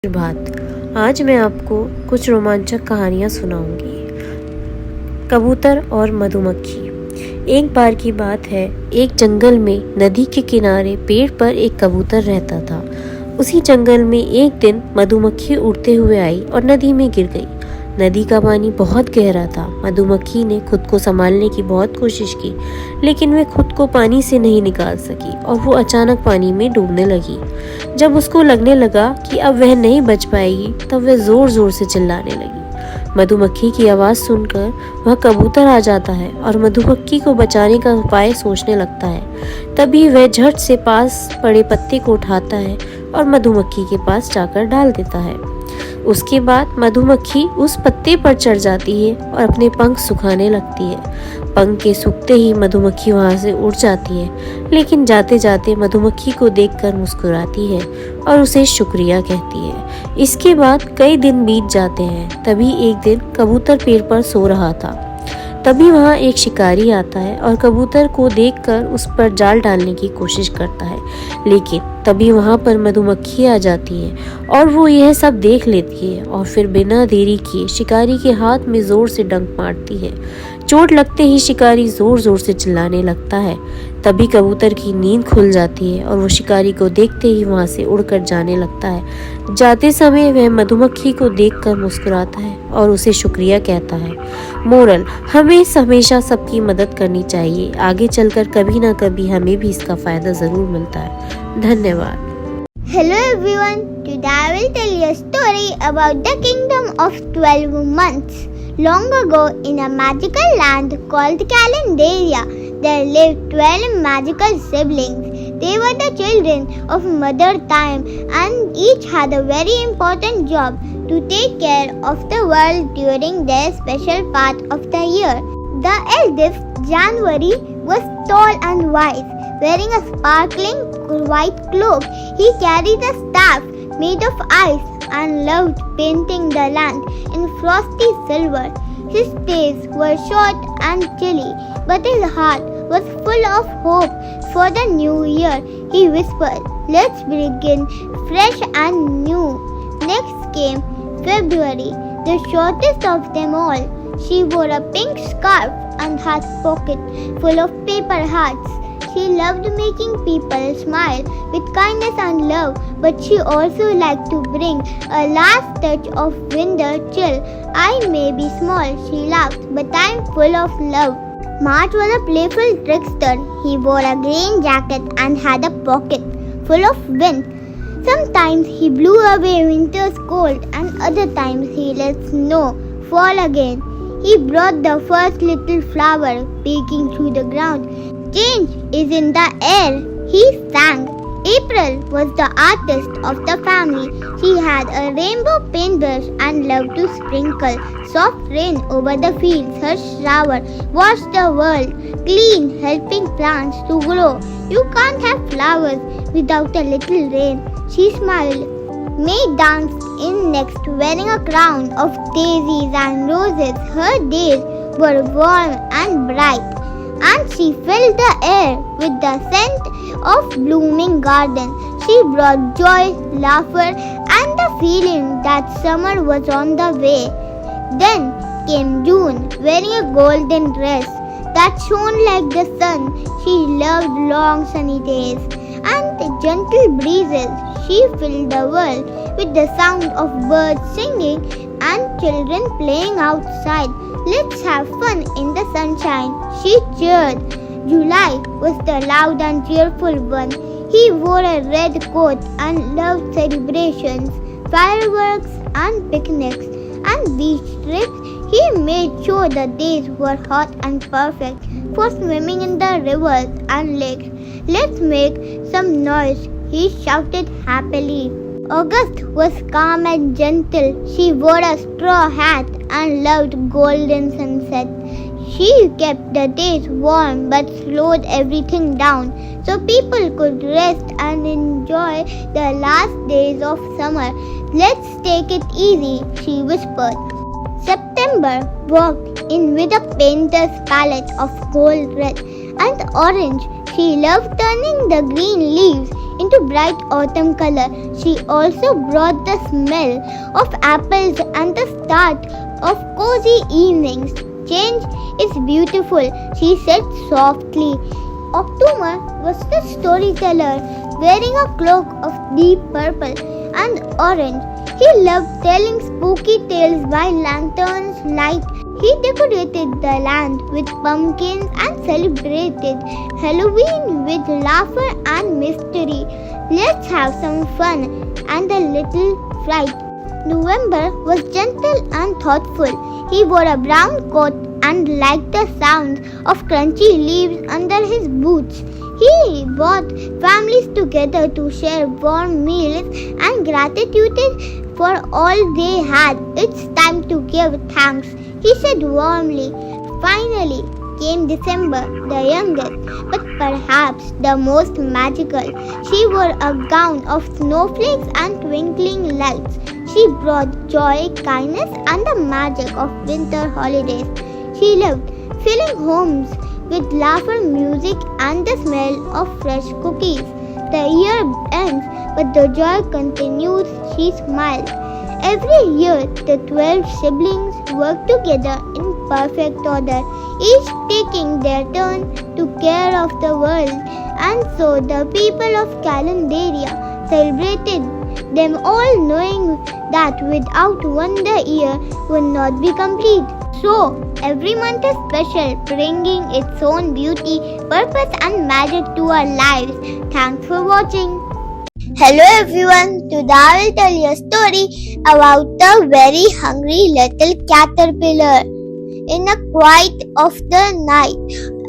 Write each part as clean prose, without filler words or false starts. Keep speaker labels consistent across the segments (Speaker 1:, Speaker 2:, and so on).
Speaker 1: सुप्रभात। आज मैं आपको कुछ रोमांचक कहानियाँ सुनाऊंगी। कबूतर और मधुमक्खी। एक बार की बात है, एक जंगल में नदी के किनारे पेड़ पर एक कबूतर रहता था। उसी जंगल में एक दिन मधुमक्खी उड़ते हुए आई और नदी में गिर गई। नदी का पानी बहुत गहरा था। मधुमक्खी ने खुद को संभालने की बहुत कोशिश की, लेकिन वह खुद को पानी से नहीं निकाल सकी और वो अचानक पानी में डूबने लगी। जब उसको लगने लगा कि अब वह नहीं बच पाएगी, तब वह जोर जोर से चिल्लाने लगी। मधुमक्खी की आवाज़ सुनकर वह कबूतर आ जाता है और मधुमक्खी को बचाने का उपाय सोचने लगता है। तभी वह झट से पास पड़े पत्ते को उठाता है और मधुमक्खी के पास जाकर डाल देता है। उसके बाद मधुमक्खी उस पत्ते पर चढ़ जाती है और अपने पंख सुखाने लगती है। पंख के सूखते ही मधुमक्खी वहां से उड़ जाती है, लेकिन जाते जाते मधुमक्खी को देखकर मुस्कुराती है और उसे शुक्रिया कहती है। इसके बाद कई दिन बीत जाते हैं। तभी एक दिन कबूतर पेड़ पर सो रहा था। तभी वहाँ एक शिकारी आता है और कबूतर को देखकर उस पर जाल डालने की कोशिश करता है, लेकिन तभी वहाँ पर मधुमक्खी आ जाती है और वो यह सब देख लेती है और फिर बिना देरी किए शिकारी के हाथ में जोर से डंक मारती है। चोट लगते ही शिकारी जोर जोर से चिल्लाने लगता है। तभी कबूतर की नींद खुल जाती है और वो शिकारी को देखते ही वहाँ से उड़कर जाने लगता है। जाते समय वह मधुमक्खी को देखकर मुस्कुराता है और उसे शुक्रिया कहता है। मोरल: हमें हमेशा सबकी मदद करनी चाहिए। आगे चलकर कभी ना कभी हमें भी इसका फायदा जरूर मिलता है। धन्यवाद।
Speaker 2: Hello everyone, today I will tell you a story about the kingdom of 12 months. Long ago, in a magical land called Calendaria, there lived 12 magical siblings. They were the children of Mother Time and each had a very important job to take care of the world during their special part of the year. The eldest, January, was tall and wise. Wearing a sparkling white cloak, he carried a staff made of ice and loved painting the land in frosty silver. His days were short and chilly, but his heart was full of hope for the new year. He whispered, "Let's begin fresh and new." Next came February, the shortest of them all. She wore a pink scarf and had pockets full of paper hearts. She loved making people smile with kindness and love, but she also liked to bring a last touch of winter chill. "I may be small," she laughed, "but I'm full of love." March was a playful trickster. He wore a green jacket and had a pocket full of wind. Sometimes he blew away winter's cold, and other times he let snow fall again. He brought the first little flower peeking through the ground. "Change is in the air," he sang. April was the artist of the family. She had a rainbow paintbrush and loved to sprinkle soft rain over the fields. Her shower washed the world clean, helping plants to grow. "You can't have flowers without a little rain," she smiled. May danced in next, wearing a crown of daisies and roses. Her days were warm and bright, and she filled the air with the scent of blooming garden. She brought joy, laughter, and the feeling that summer was on the way. Then came June, wearing a golden dress that shone like the sun. She loved long sunny days and gentle breezes. She filled the world with the sound of birds singing and children playing outside. "Let's have fun in the sunshine," she cheered. July was the loud and cheerful one. He wore a red coat and loved celebrations, fireworks and picnics and beach trips. He made sure the days were hot and perfect for swimming in the rivers and lakes. "Let's make some noise," he shouted happily. August was calm and gentle. She wore a straw hat and loved golden sunset. She kept the days warm but slowed everything down so people could rest and enjoy the last days of summer. "Let's take it easy," she whispered. September walked in with a painter's palette of gold, red and orange. She loved turning the green leaves into bright autumn color. She also brought the smell of apples and the start of cozy evenings. Change is beautiful, she said softly. October was the storyteller, wearing a cloak of deep purple and orange. He loved telling spooky tales by lantern's light. He decorated the land with pumpkins and celebrated Halloween with laughter and mystery. Let's have some fun and a little fright. November was gentle and thoughtful. He wore a brown coat and liked the sound of crunchy leaves under his boots. He brought families together to share warm meals and gratitude for all they had. It's time to give thanks, he said warmly. Finally came December, the youngest, but perhaps the most magical. She wore a gown of snowflakes and twinkling lights. She brought joy, kindness, and the magic of winter holidays. She loved filling homes with laughter, music, and the smell of fresh cookies. The year ends, but the joy continues, she smiled. Every year, the 12 siblings worked together in perfect order, each taking their turn to care of the world. And so the people of Calendaria celebrated them all, knowing that without one the year would not be complete. So, every month is special, bringing its own beauty, purpose and magic to our lives. Thanks for watching. Hello everyone, today I will tell you a story about the very hungry little caterpillar. In the quiet of the night,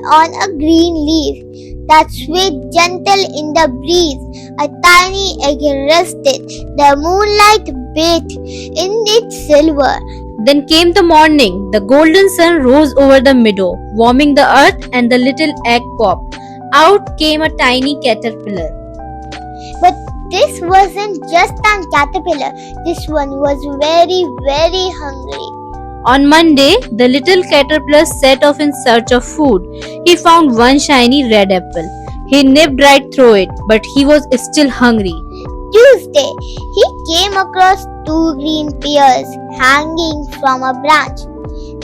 Speaker 2: on a green leaf that swayed gentle in the breeze, a tiny egg rested, the moonlight bathed in its silver.
Speaker 1: Then came the morning. The golden sun rose over the meadow, warming the earth, and the little egg popped. Out came a tiny caterpillar.
Speaker 2: But this wasn't just a caterpillar. This one was very, very hungry.
Speaker 1: On Monday, the little caterpillar set off in search of food. He found one shiny red apple. He nipped right through it, but he was still hungry.
Speaker 2: Tuesday, he came across 2 green pears hanging from a branch.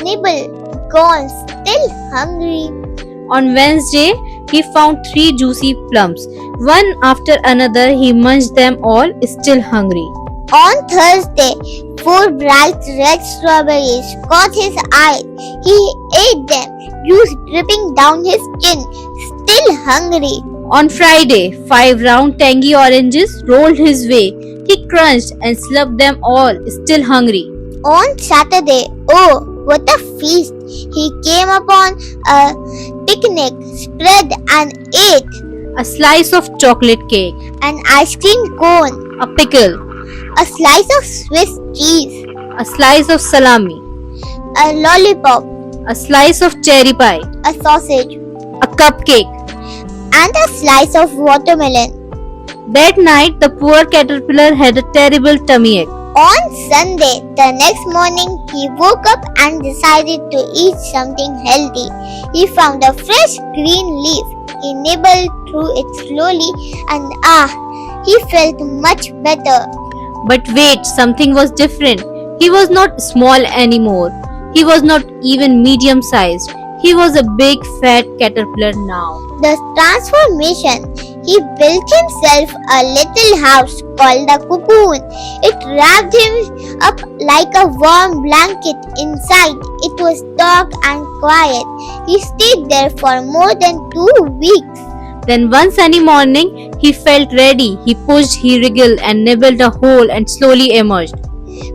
Speaker 2: Nibble, gone, still hungry.
Speaker 1: On Wednesday, he found 3 juicy plums. One after another, he munched them all, still hungry.
Speaker 2: On Thursday, 4 bright red strawberries caught his eye. He ate them, juice dripping down his chin, still hungry.
Speaker 1: On Friday, 5 round tangy oranges rolled his way. He crunched and slurped them all, still hungry.
Speaker 2: On Saturday, oh, what a feast! He came upon a picnic spread and ate
Speaker 1: A slice of chocolate cake,
Speaker 2: an ice cream cone,
Speaker 1: a pickle,
Speaker 2: a slice of Swiss cheese,
Speaker 1: a slice of salami,
Speaker 2: a lollipop,
Speaker 1: a slice of cherry pie,
Speaker 2: a sausage,
Speaker 1: a cupcake.
Speaker 2: and a slice of watermelon.
Speaker 1: That night, the poor caterpillar had a terrible tummy ache.
Speaker 2: On Sunday, the next morning, he woke up and decided to eat something healthy. He found a fresh green leaf. He nibbled through it slowly and he felt much better.
Speaker 1: But wait, something was different. He was not small anymore. He was not even medium sized. He was a big fat caterpillar now.
Speaker 2: The transformation. He built himself a little house called a cocoon. It wrapped him up like a warm blanket inside. It was dark and quiet. He stayed there for more than 2 weeks.
Speaker 1: Then one sunny morning, he felt ready. He pushed, he wriggled and nibbled a hole and slowly emerged.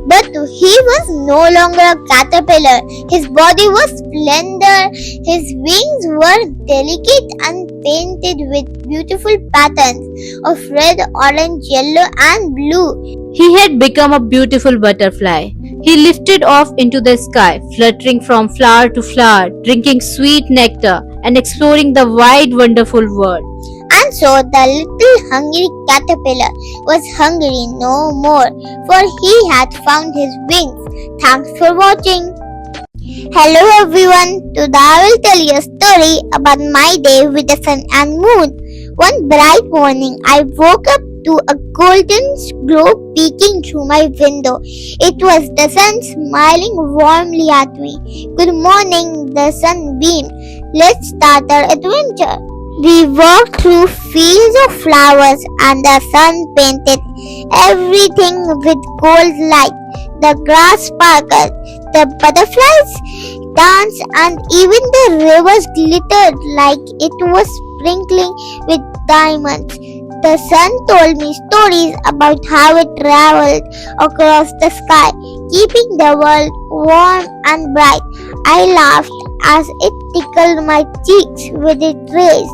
Speaker 2: But he was no longer a caterpillar. His body was slender. His wings were delicate and painted with beautiful patterns of red, orange, yellow and blue.
Speaker 1: He had become a beautiful butterfly. He lifted off into the sky, fluttering from flower to flower, drinking sweet nectar and exploring the wide, wonderful world.
Speaker 2: And so the little hungry caterpillar was hungry no more, for he had found his wings. Thanks for watching. Hello everyone, today I will tell you a story about my day with the sun and moon. One bright morning, I woke up to a golden glow peeking through my window. It was the sun smiling warmly at me. Good morning, the sun beamed. Let's start our adventure. We walked through fields of flowers and the sun painted everything with gold light. The grass sparkled, the butterflies danced, and even the rivers glittered like it was sprinkling with diamonds. The sun told me stories about how it traveled across the sky, keeping the world warm and bright. I laughed as it tickled my cheeks with its rays.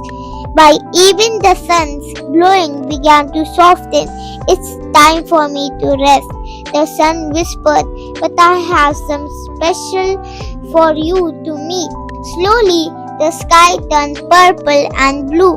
Speaker 2: By even the sun's glowing began to soften. It's time for me to rest, the sun whispered, but I have some special for you to meet. Slowly, the sky turned purple and blue,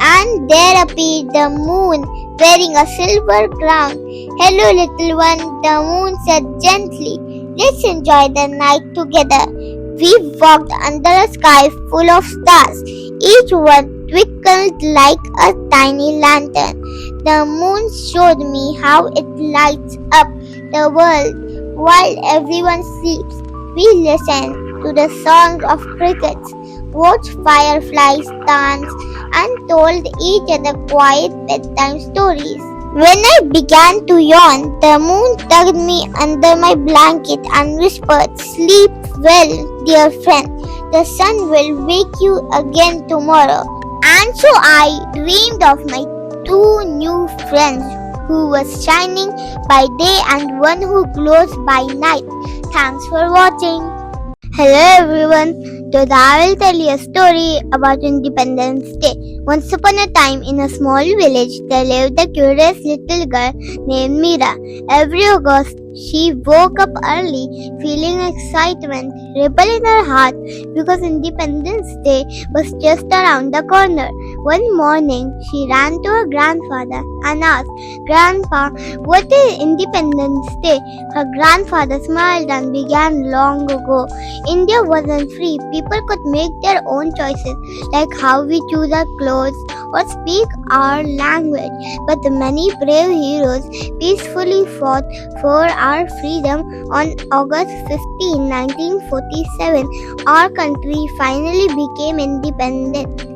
Speaker 2: and there appeared the moon wearing a silver crown. Hello, little one, the moon said gently. Let's enjoy the night together. We walked under a sky full of stars. Each one twinkled like a tiny lantern. The moon showed me how it lights up the world while everyone sleeps. We listened to the songs of crickets, watched fireflies dance, and told each other quiet bedtime stories. When I began to yawn, the moon tugged me under my blanket and whispered, "Sleep well, dear friend. The sun will wake you again tomorrow." And so I dreamed of my two new friends who was shining by day and one who glows by night. Thanks for watching. Hello everyone. Today I will tell you a story about Independence Day. Once upon a time in a small village there lived a curious little girl named Meera. Every August she woke up early feeling excitement ripple in her heart because Independence Day was just around the corner. One morning she ran to her grandfather and asked, "Grandpa, what is Independence Day?" Her grandfather smiled and began, "Long ago, India wasn't free. People could make their own choices, like how we choose our clothes or speak our language. But many brave heroes peacefully fought for our freedom. On August 15, 1947, our country finally became independent,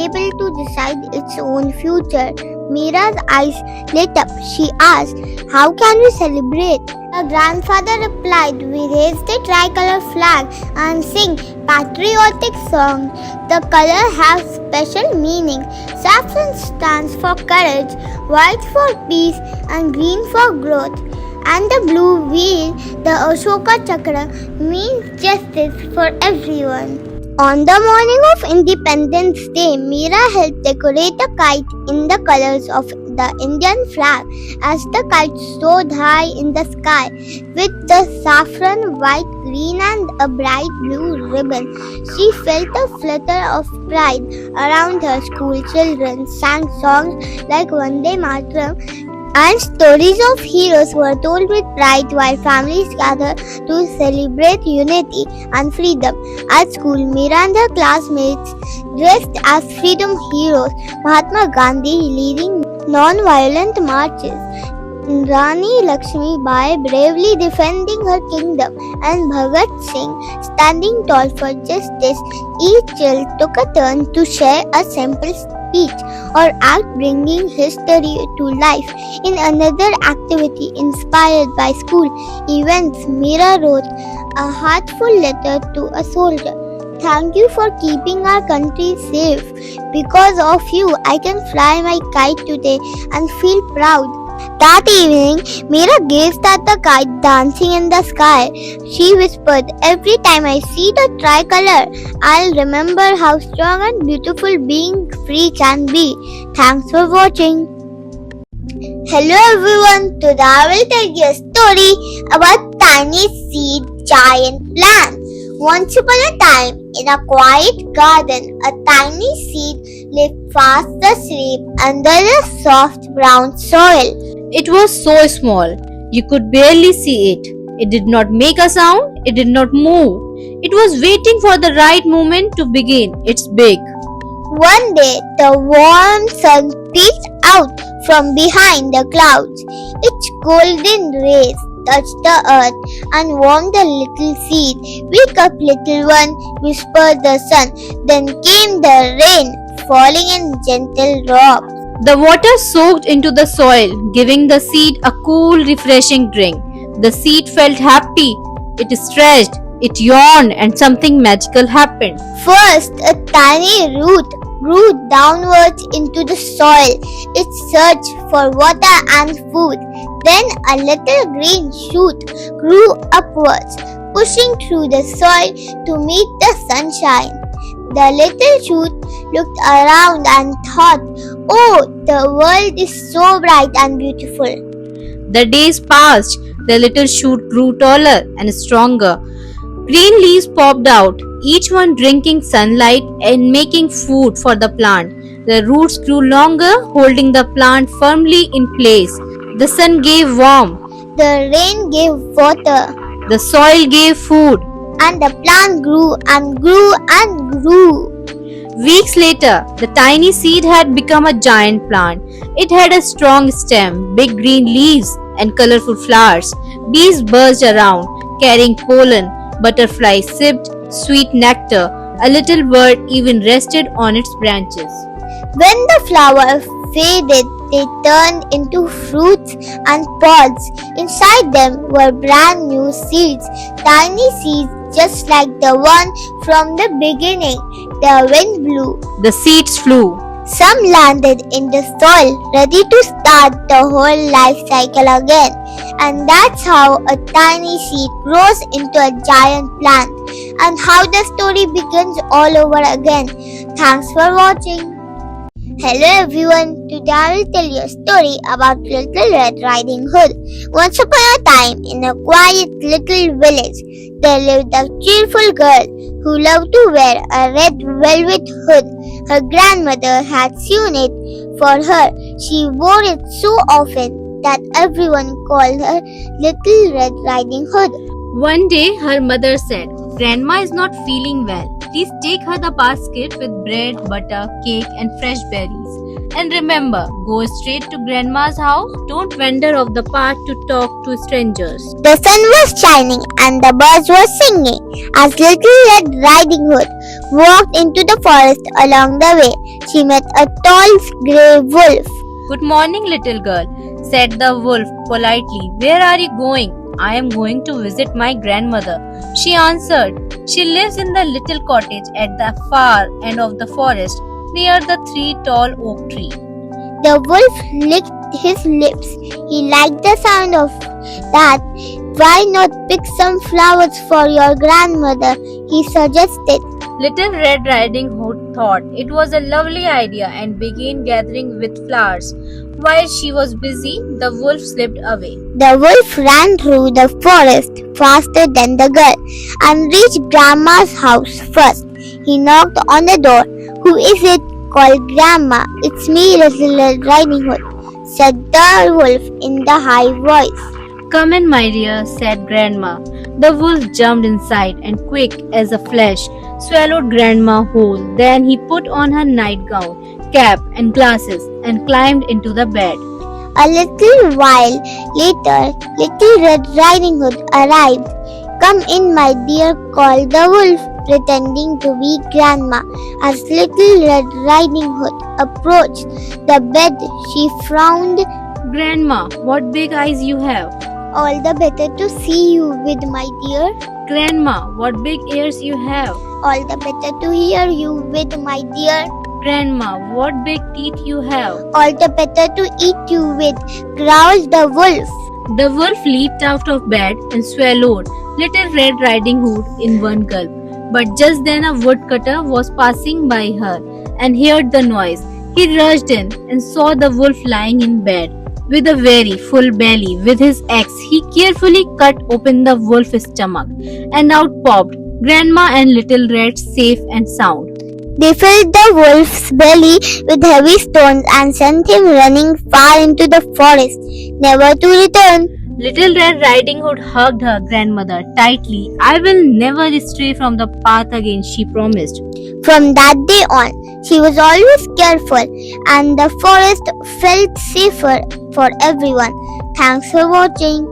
Speaker 2: able to decide its own future." Meera's eyes lit up. She asked, "How can we celebrate?" Her grandfather replied, "We raise the tricolor flag and sing patriotic songs. The color has special meaning. Saffron stands for courage, white for peace, and green for growth. And the blue wheel, the Ashoka Chakra, means justice for everyone." On the morning of Independence Day, Meera helped decorate a kite in the colors of the Indian flag. As the kite soared high in the sky with the saffron, white, green and a bright blue ribbon, she felt a flutter of pride around her. School children sang songs like Vande Mataram, and stories of heroes were told with pride while families gathered to celebrate unity and freedom. At school, Meera and her classmates dressed as freedom heroes, Mahatma Gandhi leading non-violent marches, Rani Lakshmi Bai bravely defending her kingdom, and Bhagat Singh standing tall for justice. Each child took a turn to share a simple speech or act bringing history to life. In another activity inspired by school events, Meera wrote a heartful letter to a soldier. "Thank you for keeping our country safe. Because of you, I can fly my kite today and feel proud." That evening, Meera gazed at the kite dancing in the sky. She whispered, "Every time I see the tricolor, I'll remember how strong and beautiful being free can be." Thanks for watching. Hello everyone, today I will tell you a story about tiny seed giant plant. Once upon a time, in a quiet garden, a tiny seed lived fast asleep under the soft brown soil.
Speaker 3: It was so small, you could barely see it. It did not make a sound, it did not move. It was waiting for the right moment to begin its big,
Speaker 2: One day, the warm sun peeked out from behind the clouds. Its golden rays touched the earth and warmed the little seed. "Wake up, little one," whispered the sun. Then came the rain, falling in gentle drops.
Speaker 3: The water soaked into the soil, giving the seed a cool, refreshing drink. The seed felt happy. It stretched, it yawned, and something magical happened.
Speaker 2: First, a tiny root grew downwards into the soil. It searched for water and food. Then a little green shoot grew upwards, pushing through the soil to meet the sunshine. The little shoot looked around and thought, "Oh, the world is so bright and beautiful."
Speaker 3: The days passed. The little shoot grew taller and stronger. Green leaves popped out, each one drinking sunlight and making food for the plant. The roots grew longer, holding the plant firmly in place. The sun gave warmth.
Speaker 2: The rain gave water.
Speaker 3: The soil gave food.
Speaker 2: And the plant grew and grew and grew.
Speaker 3: Weeks later, the tiny seed had become a giant plant. It had a strong stem, big green leaves, and colorful flowers. Bees buzzed around, carrying pollen. Butterflies sipped sweet nectar. A little bird even rested on its branches.
Speaker 2: When the flower faded, they turned into fruits and pods. Inside them were brand new seeds, tiny seeds just like the one from the beginning. The wind blew.
Speaker 3: The seeds flew.
Speaker 2: Some landed in the soil, ready to start the whole life cycle again. And that's how a tiny seed grows into a giant plant, and how the story begins all over again. Thanks for watching. Hello everyone, today I will tell you a story about Little Red Riding Hood. Once upon a time, in a quiet little village, there lived a cheerful girl who loved to wear a red velvet hood. Her grandmother had sewn it for her. She wore it so often that everyone called her Little Red Riding Hood.
Speaker 3: One day, her mother said, "Grandma is not feeling well. Please take her the basket with bread, butter, cake, and fresh berries. And remember, go straight to Grandma's house. Don't wander off the path to talk to strangers."
Speaker 2: The sun was shining and the birds were singing as Little Red Riding Hood walked into the forest. Along the way, she met a tall grey wolf.
Speaker 3: "Good morning, little girl," said the wolf politely. "Where are you going?" "I am going to visit my grandmother," she answered. "She lives in the little cottage at the far end of the forest, near the 3 tall oak trees."
Speaker 2: The wolf licked his lips. He liked the sound of that. "Why not pick some flowers for your grandmother?" he suggested.
Speaker 3: Little Red Riding Hood thought it was a lovely idea and began gathering with flowers. While she was busy, the wolf slipped away.
Speaker 2: The wolf ran through the forest faster than the girl and reached Grandma's house first. He knocked on the door. "Who is it?" called Grandma. "It's me, Little Red Riding Hood," said the wolf in the high voice.
Speaker 3: "Come in, my dear," said Grandma. The wolf jumped inside and, quick as a flash, swallowed Grandma whole. Then he put on her nightgown, cap, and glasses and climbed into the bed.
Speaker 2: A little while later, Little Red Riding Hood arrived. "Come in, my dear," called the wolf, pretending to be Grandma. As Little Red Riding Hood approached the bed, she frowned.
Speaker 3: "Grandma, what big eyes you have."
Speaker 2: "All the better to see you with, my dear."
Speaker 3: "Grandma, what big ears you have."
Speaker 2: "All the better to hear you with, my dear."
Speaker 3: "Grandma, what big teeth you have."
Speaker 2: "All the better to eat you with," growled the wolf.
Speaker 3: The wolf leaped out of bed and swallowed Little Red Riding Hood in one gulp. But just then a woodcutter was passing by her and heard the noise. He rushed in and saw the wolf lying in bed with a very full belly. With his axe, he carefully cut open the wolf's stomach, and out popped Grandma and Little Red, safe and sound.
Speaker 2: They filled the wolf's belly with heavy stones and sent him running far into the forest, never to return.
Speaker 3: Little Red Riding Hood hugged her grandmother tightly. I will never stray from the path again, she promised.
Speaker 2: From that day on, she was always careful and the forest felt safer for everyone. Thanks for watching.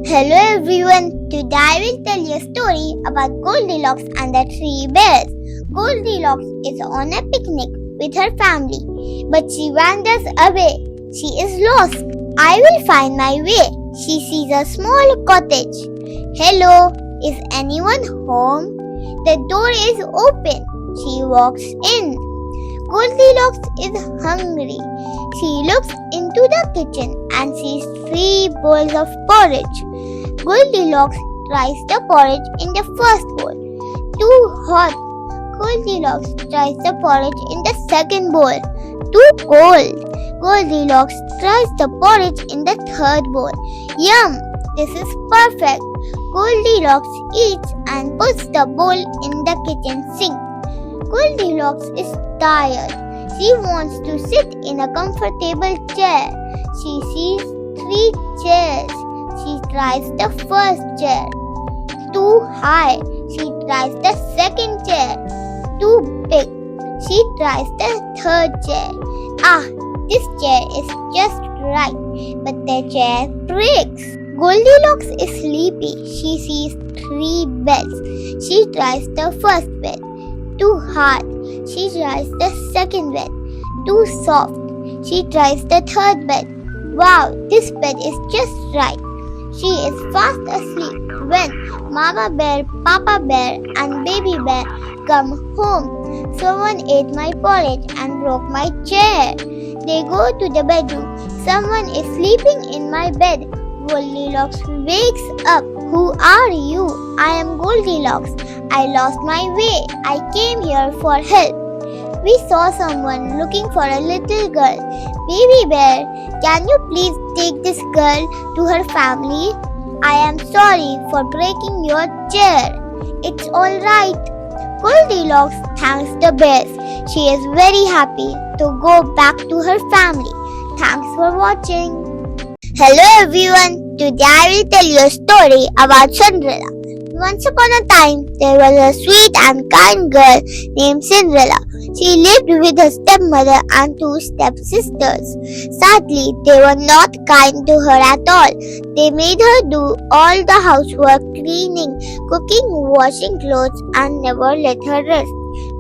Speaker 2: Hello everyone, today I will tell you a story about Goldilocks and the Three Bears. Goldilocks is on a picnic with her family, but she wanders away. She is lost. I will find my way. She sees a small cottage. Hello, is anyone home? The door is open. She walks in. Goldilocks is hungry. She looks into the kitchen and sees 3 bowls of porridge. Goldilocks tries the porridge in the first bowl. Too hot. Goldilocks tries the porridge in the second bowl. Too cold. Goldilocks tries the porridge in the third bowl. Yum! This is perfect. Goldilocks eats and puts the bowl in the kitchen sink. Goldilocks is tired. She wants to sit in a comfortable chair. She sees 3 chairs. She tries the first chair. Too high. She tries the second chair. Too big. She tries the third chair. This chair is just right, but the chair breaks. Goldilocks is sleepy. She sees 3 beds. She tries the first bed. Too hard. She tries the second bed. Too soft. She tries the third bed. Wow, this bed is just right. She is fast asleep when Mama Bear, Papa Bear and Baby Bear come home. Someone ate my porridge and broke my chair. They go to the bedroom. Someone is sleeping in my bed. Goldilocks wakes up. Who are you? I am Goldilocks. I lost my way. I came here for help. We saw someone looking for a little girl. Baby Bear, can you please take this girl to her family? I am sorry for breaking your chair. It's alright. Goldilocks thanks the bears. She is very happy to go back to her family. Thanks for watching. Hello everyone. Today I will tell you a story about Cinderella. Once upon a time, there was a sweet and kind girl named Cinderella. She lived with her stepmother and 2 stepsisters. Sadly, they were not kind to her at all. They made her do all the housework, cleaning, cooking, washing clothes, and never let her rest.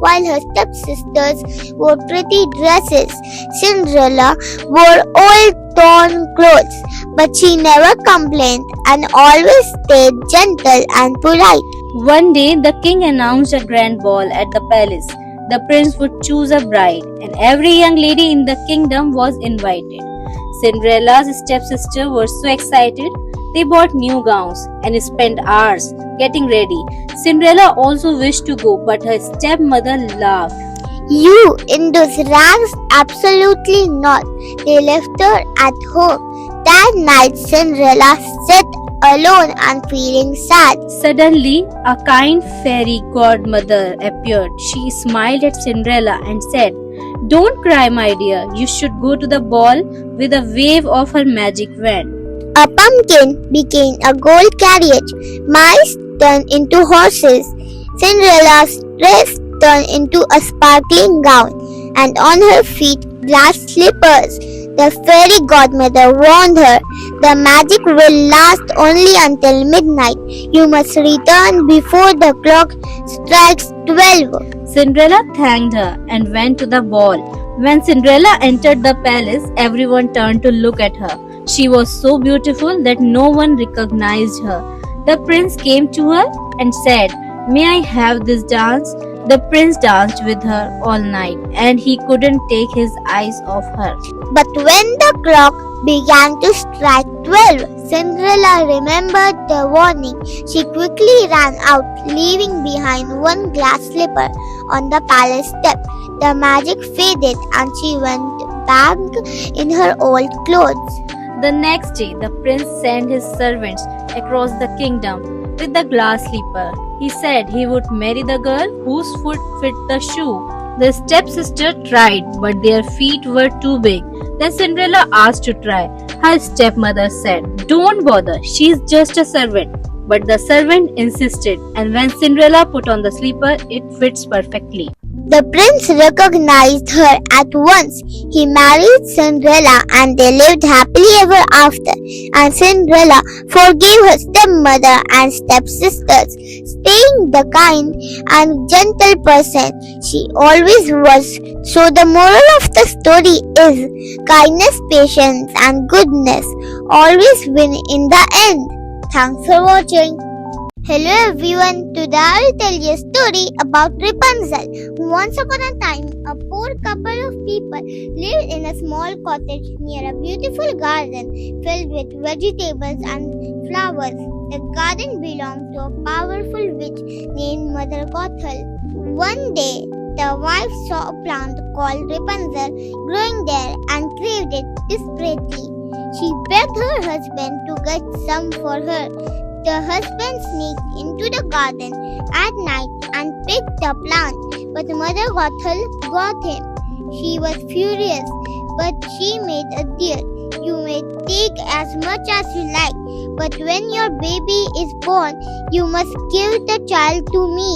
Speaker 2: While her stepsisters wore pretty dresses, Cinderella wore old torn clothes, but she never complained and always stayed gentle and polite.
Speaker 3: One day, the king announced a grand ball at the palace. The prince would choose a bride, and every young lady in the kingdom was invited. Cinderella's stepsisters were so excited. They bought new gowns and spent hours getting ready. Cinderella also wished to go, but her stepmother laughed.
Speaker 2: You in those rags? Absolutely not. They left her at home. That night, Cinderella sat alone and feeling sad.
Speaker 3: Suddenly, a kind fairy godmother appeared. She smiled at Cinderella and said, "Don't cry, my dear. You should go to the ball." With a wave of her magic wand,
Speaker 2: A pumpkin became a gold carriage. Mice turned into horses. Cinderella's dress turned into a sparkling gown, and on her feet glass slippers. The fairy godmother warned her, "The magic will last only until midnight. You must return before the clock strikes 12.
Speaker 3: Cinderella thanked her and went to the ball. When Cinderella entered the palace, everyone turned to look at her. She was so beautiful that no one recognized her. The prince came to her and said, "May I have this dance?" The prince danced with her all night, and he couldn't take his eyes off her.
Speaker 2: But when the clock began to strike 12, Cinderella remembered the warning. She quickly ran out, leaving behind one glass slipper on the palace step. The magic faded and she went back in her old clothes.
Speaker 3: The next day, the prince sent his servants across the kingdom with the glass slipper. He said he would marry the girl whose foot fit the shoe. The stepsister tried, but their feet were too big. Then Cinderella asked to try. Her stepmother said, "Don't bother, she's just a servant." But the servant insisted, and when Cinderella put on the slipper, it fits perfectly.
Speaker 2: The prince recognized her at once. He married Cinderella and they lived happily ever after. And Cinderella forgave her stepmother and stepsisters, staying the kind and gentle person she always was. So the moral of the story is kindness, patience and goodness always win in the end. Thanks for watching. Hello everyone, today I will tell you a story about Rapunzel. Once upon a time, a poor couple of people lived in a small cottage near a beautiful garden filled with vegetables and flowers. The garden belonged to a powerful witch named Mother Gothel. One day, the wife saw a plant called Rapunzel growing there and craved it desperately. She begged her husband to get some for her. The husband sneaked into the garden at night and picked the plant, but Mother Gothel got him. She was furious, but she made a deal. You may take as much as you like, but when your baby is born, you must give the child to me.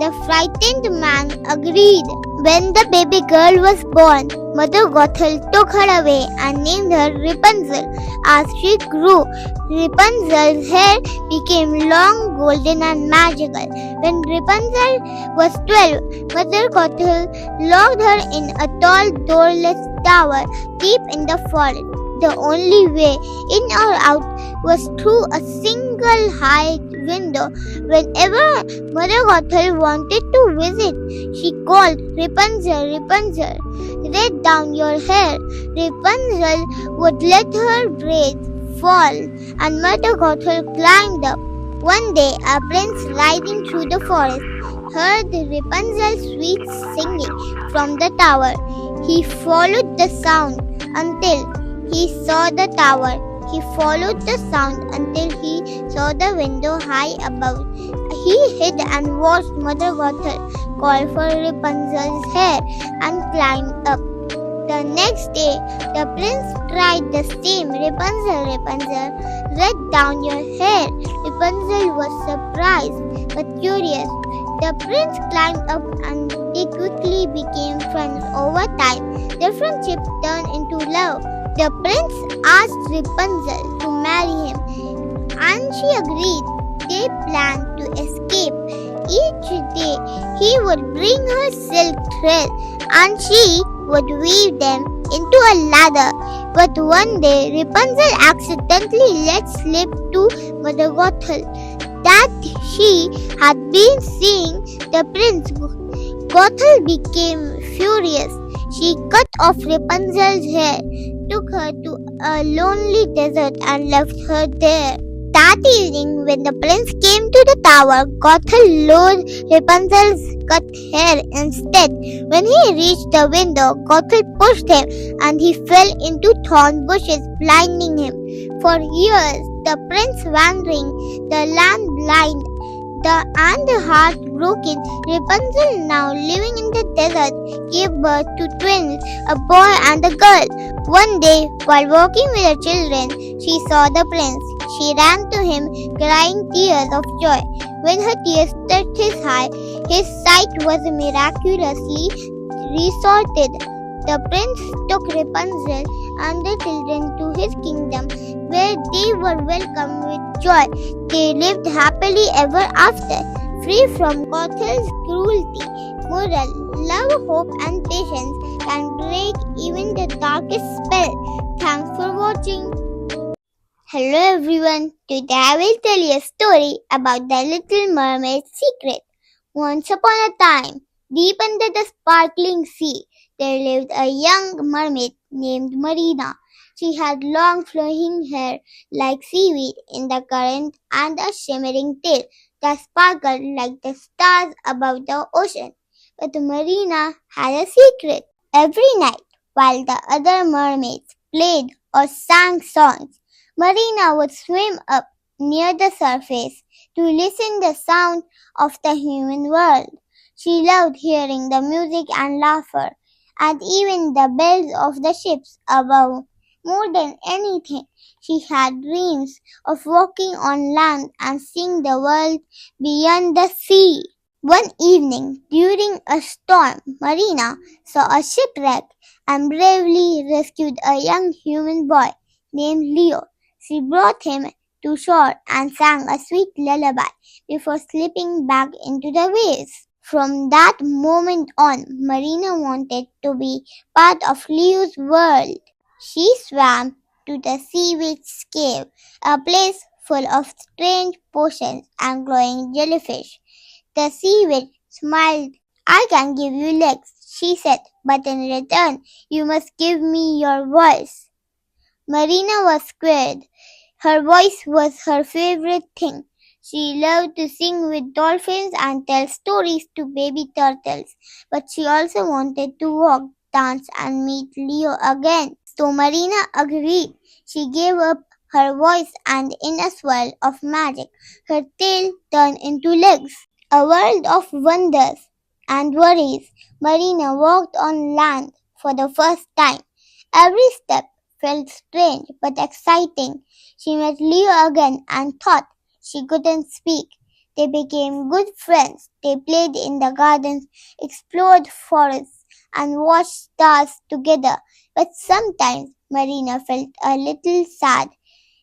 Speaker 2: The frightened man agreed. When the baby girl was born, Mother Gothel took her away and named her Rapunzel. As she grew, Rapunzel's hair became long, golden and magical. When Rapunzel was 12, Mother Gothel locked her in a tall, doorless tower deep in the forest. The only way in or out was through a single high window. Whenever Mother Gothel wanted to visit, she called, "Rapunzel, Rapunzel, let down your hair." Rapunzel would let her braids fall, and Mother Gothel climbed up. One day, a prince riding through the forest heard Rapunzel's sweet singing from the tower. He followed the sound until he saw the tower. He followed the sound until he saw the window high above. He hid and watched Mother Gothel call for Rapunzel's hair and climbed up. The next day, the prince tried the same. "Rapunzel, Rapunzel, let down your hair." Rapunzel was surprised but curious. The prince climbed up and they quickly became friends. Over time, their friendship turned into love. The prince asked Rapunzel to marry him, and she agreed. They planned to escape. Each day, he would bring her silk thread, and she would weave them into a ladder. But one day, Rapunzel accidentally let slip to Mother Gothel that she had been seeing the prince. Gothel became furious. She cut off Rapunzel's hair, took her to a lonely desert and left her there. That evening, when the prince came to the tower, Gothel lowered Rapunzel's cut hair instead. When he reached the window, Gothel pushed him and he fell into thorn bushes, blinding him. For years, the prince wandering the land blind and heartbroken. Rapunzel, now living in the desert, gave birth to twins, a boy and a girl. One day, while walking with her children, she saw the prince. She ran to him, crying tears of joy. When her tears touched his eye, his sight was miraculously restored. The prince took Rapunzel and the children to his kingdom, where they were welcomed with joy. They lived happily ever after, free from Gothel's cruelty. Moral: love, hope and patience can break even the darkest spell. Thanks for watching. Hello everyone, today I will tell you a story about the Little Mermaid's secret. Once upon a time, deep under the sparkling sea, there lived a young mermaid named Marina. She had long flowing hair like seaweed in the current and a shimmering tail that sparkled like the stars above the ocean. But Marina had a secret. Every night, while the other mermaids played or sang songs, Marina would swim up near the surface to listen the sound of the human world. She loved hearing the music and laughter, and even the bells of the ships above. More than anything, she had dreams of walking on land and seeing the world beyond the sea. One evening, during a storm, Marina saw a shipwreck and bravely rescued a young human boy named Leo. She brought him to shore and sang a sweet lullaby before slipping back into the waves. From that moment on, Marina wanted to be part of Leo's world. She swam to the sea witch's cave, a place full of strange potions and glowing jellyfish. The sea witch smiled. I can give you legs, she said, but in return you must give me your voice. Marina was scared. Her voice was her favorite thing. She loved to sing with dolphins and tell stories to baby turtles, but she also wanted to walk, dance, and meet Leo again. So Marina agreed. She gave up her voice, and in a swirl of magic, her tail turned into legs. A world of wonders and worries, Marina walked on land for the first time. Every step felt strange but exciting. She met Leo again and thought she couldn't speak. They became good friends. They played in the gardens, explored forests, and watched stars together. But sometimes Marina felt a little sad.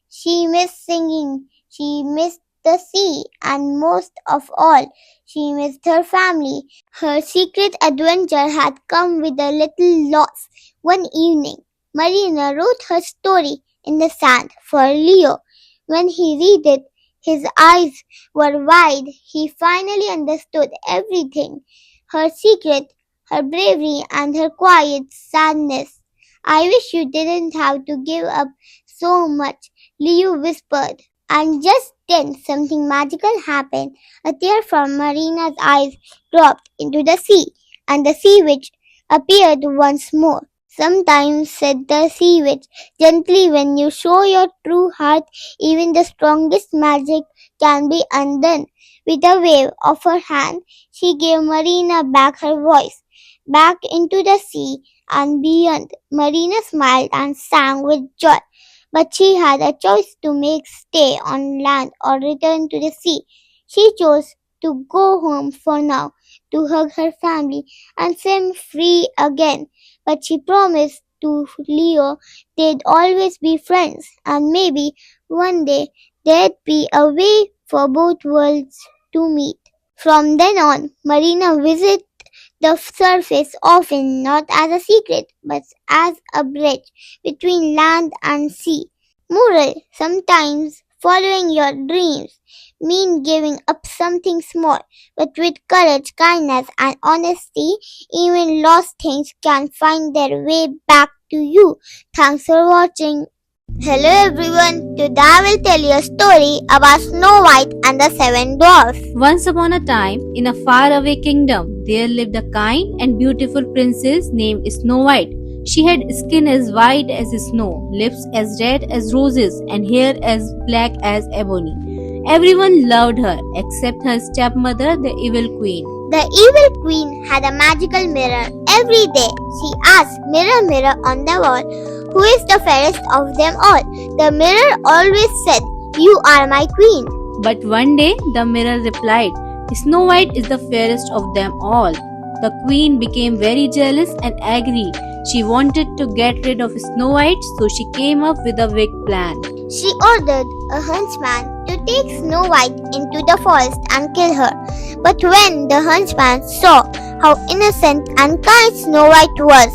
Speaker 2: She missed singing. She missed the sea, and most of all, she missed her family. Her secret adventure had come with a little loss. One evening, Marina wrote her story in the sand for Leo. When he read it, his eyes were wide. He finally understood everything. Her secret, her bravery, and her quiet sadness. I wish you didn't have to give up so much, Leo whispered. And just then something magical happened. A tear from Marina's eyes dropped into the sea, and the sea witch appeared once more. Sometimes, said the sea witch, gently, when you show your true heart, even the strongest magic can be undone. With a wave of her hand, she gave Marina back her voice, back into the sea and beyond. Marina smiled and sang with joy. But she had a choice to make, stay on land or return to the sea. She chose to go home for now, to hug her family and swim free again. But she promised to Leo they'd always be friends, and maybe one day there'd be a way for both worlds to meet. From then on, Marina visited the surface often, not as a secret, but as a bridge between land and sea. Moral: sometimes following your dreams mean giving up something small, but with courage, kindness, and honesty, even lost things can find their way back to you. Thanks for watching. Hello everyone, today I will tell you a story about Snow White and the Seven Dwarfs.
Speaker 3: Once upon a time, in a faraway kingdom, there lived a kind and beautiful princess named Snow White. She had skin as white as snow, lips as red as roses, and hair as black as ebony. Everyone loved her except her stepmother, the evil queen.
Speaker 2: The evil queen had a magical mirror. Every day she asked, Mirror, mirror on the wall, who is the fairest of them all? The mirror always said, You are my queen.
Speaker 3: But one day the mirror replied, Snow White is the fairest of them all. The queen became very jealous and angry. She wanted to get rid of Snow White, so she came up with a big plan.
Speaker 2: She ordered a huntsman to take Snow White into the forest and kill her. But when the huntsman saw how innocent and kind Snow White was,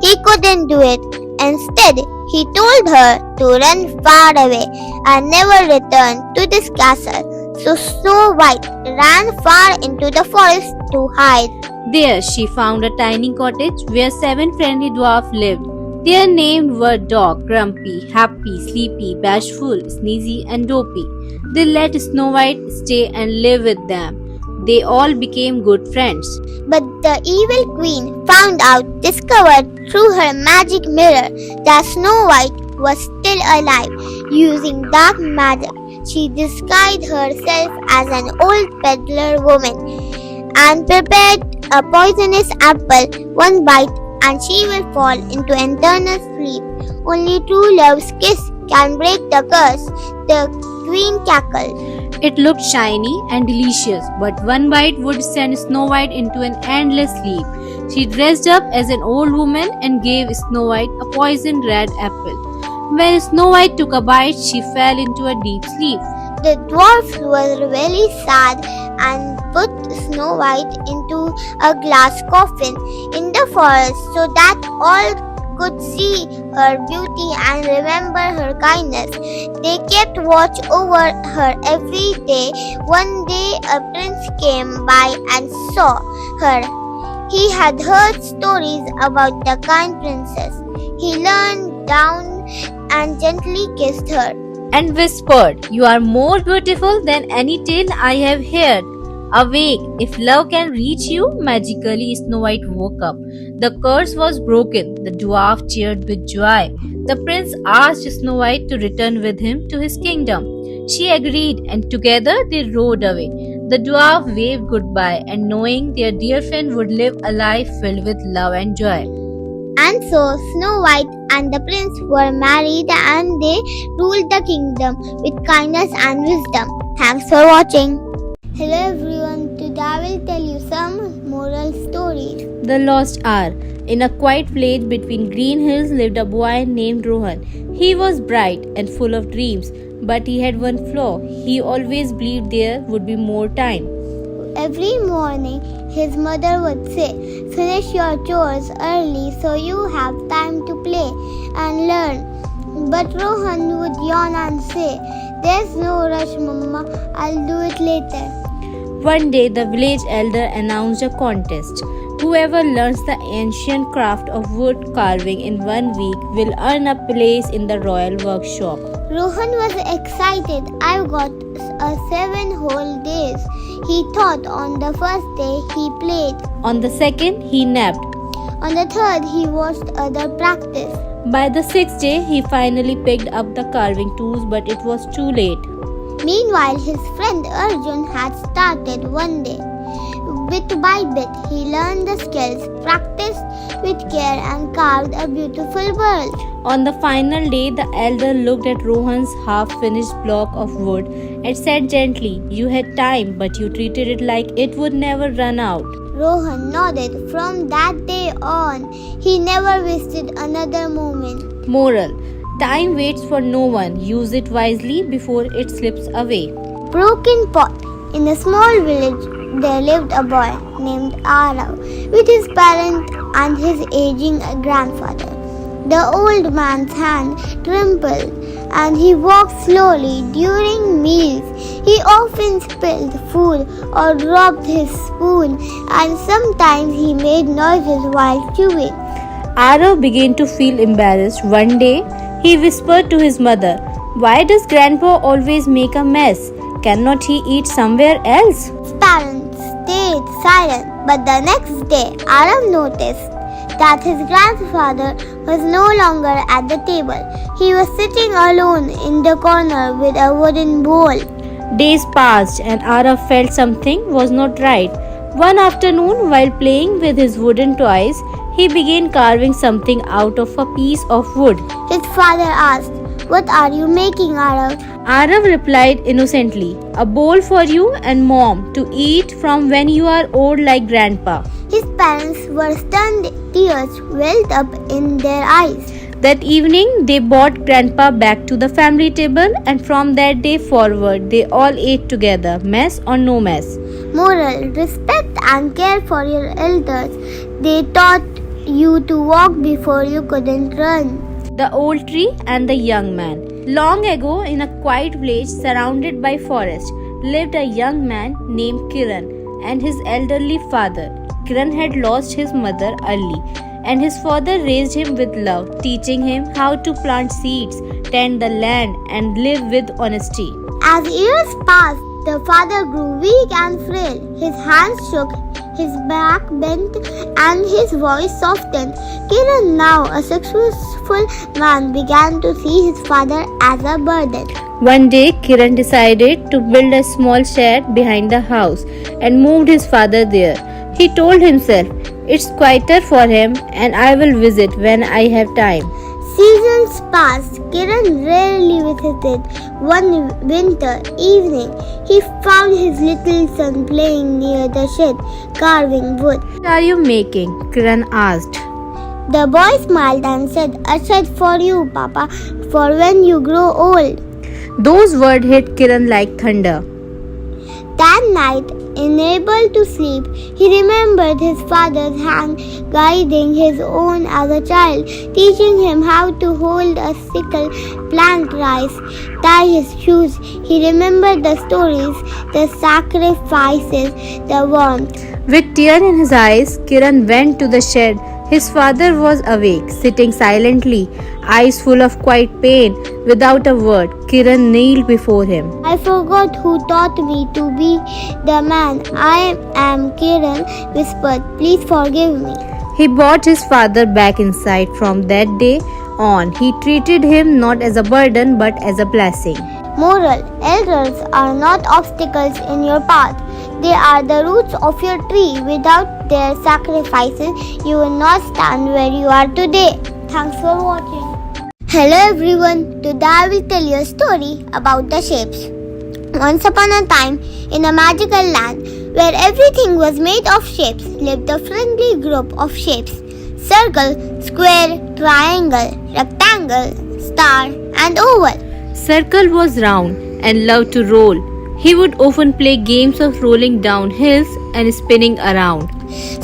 Speaker 2: he couldn't do it. Instead, he told her to run far away and never return to this castle. So Snow White ran far into the forest to hide.
Speaker 3: There she found a tiny cottage where 7 friendly dwarfs lived. Their names were Dog, Grumpy, Happy, Sleepy, Bashful, Sneezy, and Dopey. They let Snow White stay and live with them. They all became good friends.
Speaker 2: But the evil queen discovered through her magic mirror that Snow White was still alive. Using dark magic, she disguised herself as an old peddler woman and prepared a poisonous apple. One bite and she will fall into eternal sleep. Only true love's kiss can break the curse, the queen cackled.
Speaker 3: It looked shiny and delicious, but one bite would send Snow White into an endless sleep. She dressed up as an old woman and gave Snow White a poisoned red apple. When Snow White took a bite, she fell into a deep sleep.
Speaker 2: The dwarfs were very sad and put Snow White into a glass coffin in the forest so that all could see her beauty and remember her kindness. They kept watch over her every day. One day a prince came by and saw her. He had heard stories about the kind princess. He leaned down and gently kissed her
Speaker 3: And whispered, "You are more beautiful than any tale I have heard. Awake, if love can reach you." Magically, Snow White woke up. The curse was broken. The dwarf cheered with joy. The prince asked Snow White to return with him to his kingdom. She agreed, and together they rode away. The dwarf waved goodbye, and knowing their dear friend would live a life filled with love and joy.
Speaker 2: And so Snow White and the prince were married and they ruled the kingdom with kindness and wisdom. Thanks for watching. Hello everyone, today I will tell you some moral stories.
Speaker 3: The Lost Hour. In a quiet village between green hills lived a boy named Rohan. He was bright and full of dreams, but he had one flaw. He always believed there would be more time.
Speaker 2: Every morning his mother would say, "Finish your chores early so you have time to play and learn." But Rohan would yawn and say, "There's no rush, Mama, I'll do it later."
Speaker 3: One day, the village elder announced a contest. Whoever learns the ancient craft of wood carving in 1 week will earn a place in the royal workshop.
Speaker 2: Rohan was excited. "I've got 7 whole days," he thought. On the first day, he played.
Speaker 3: On the second, he napped.
Speaker 2: On the third, he watched others practice.
Speaker 3: By the 6th day, he finally picked up the carving tools, but it was too late.
Speaker 2: Meanwhile, his friend Arjun had started one day. Bit by bit, he learned the skills, practiced with care, and carved a beautiful world.
Speaker 3: On the final day, the elder looked at Rohan's half-finished block of wood and said gently, "You had time, but you treated it like it would never run out."
Speaker 2: Rohan nodded. From that day on, he never wasted another moment.
Speaker 3: Moral: time waits for no one. Use it wisely before it slips away.
Speaker 2: Broken pot. In a small village, there lived a boy named Arav with his parent and his aging grandfather. The old man's hand trembled and he walked slowly during meals. He often spilled food or dropped his spoon, and sometimes he made noises while chewing.
Speaker 3: Arav began to feel embarrassed. One day, he whispered to his mother, "Why does Grandpa always make a mess? Cannot he eat somewhere else?"
Speaker 2: His parents stayed silent, but the next day, Arav noticed that his grandfather was no longer at the table. He was sitting alone in the corner with a wooden bowl.
Speaker 3: Days passed and Arav felt something was not right. One afternoon, while playing with his wooden toys, he began carving something out of a piece of wood.
Speaker 2: His father asked, "What are you making, Arav?"
Speaker 3: Arav replied innocently, "A bowl for you and Mom to eat from when you are old like Grandpa."
Speaker 2: His parents were stunned. Tears welled up in their eyes.
Speaker 3: That evening, they brought Grandpa back to the family table, and from that day forward, they all ate together, mess or no mess.
Speaker 2: Moral: respect and care for your elders. They taught you to walk before you couldn't run.
Speaker 3: The Old Tree and the Young Man. Long ago, in a quiet village surrounded by forest, lived a young man named Kiran and his elderly father. Kiran had lost his mother early, and his father raised him with love, teaching him how to plant seeds, tend the land, and live with honesty.
Speaker 2: As years passed, the father grew weak and frail. His hands shook, his back bent, and his voice softened. Kiran, now a successful man, began to see his father as a burden.
Speaker 3: One day, Kiran decided to build a small shed behind the house and moved his father there. He told himself, "It's quieter for him and I will visit when I have time."
Speaker 2: Seasons passed. Kiran rarely visited. One winter evening, he found his little son playing near the shed, carving wood.
Speaker 3: "What are you making?" Kiran asked.
Speaker 2: The boy smiled and said, "A shed for you, Papa, for when you grow old."
Speaker 3: Those words hit Kiran like thunder.
Speaker 2: That night, unable to sleep, he remembered his father's hand guiding his own as a child, teaching him how to hold a sickle, plant rice, tie his shoes. He remembered the stories, the sacrifices, the warmth.
Speaker 3: With tears in his eyes, Kiran went to the shed. His father was awake, sitting silently, eyes full of quiet pain. Without a word, Kiran kneeled before him.
Speaker 2: "I forgot who taught me to be the man I am," Kiran whispered. "Please forgive me."
Speaker 3: He brought his father back inside. From that day on, he treated him not as a burden but as a blessing.
Speaker 2: Moral: elders are not obstacles in your path. They are the roots of your tree. Without their sacrifices, you will not stand where you are today. Thanks for watching. Hello everyone. Today I will tell you a story about the shapes. Once upon a time, in a magical land where everything was made of shapes, lived a friendly group of shapes. Circle, square, triangle, rectangle, star, and oval.
Speaker 3: Circle was round and loved to roll. He would often play games of rolling down hills and spinning around.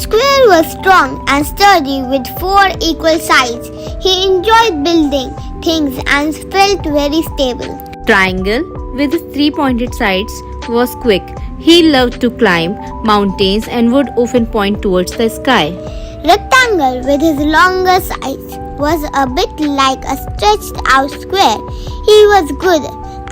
Speaker 2: Square was strong and sturdy with 4 equal sides. He enjoyed building things and felt very stable.
Speaker 3: Triangle, with its 3 pointed sides, was quick. He loved to climb mountains and would often point towards the sky.
Speaker 2: Rectangle, with his longer sides, was a bit like a stretched out square. He was good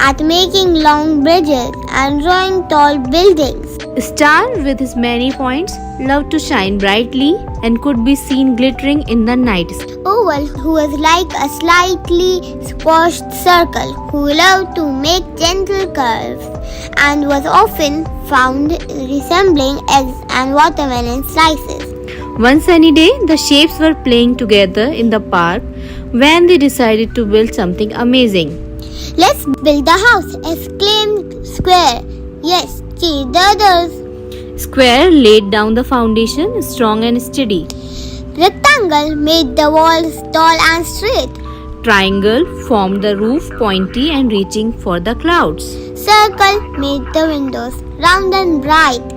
Speaker 2: at making long bridges and drawing tall buildings.
Speaker 3: Star, with his many points, loved to shine brightly and could be seen glittering in the night sky.
Speaker 2: Oval, who was like a slightly squashed circle, who loved to make gentle curves and was often found resembling eggs and watermelon slices.
Speaker 3: One sunny day, the shapes were playing together in the park when they decided to build something amazing.
Speaker 2: "Let's build the house," exclaimed Square. "Yes, toddlers."
Speaker 3: Square laid down the foundation, strong and steady.
Speaker 2: Rectangle made the walls tall and straight.
Speaker 3: Triangle formed the roof, pointy and reaching for the clouds.
Speaker 2: Circle made the windows round and bright.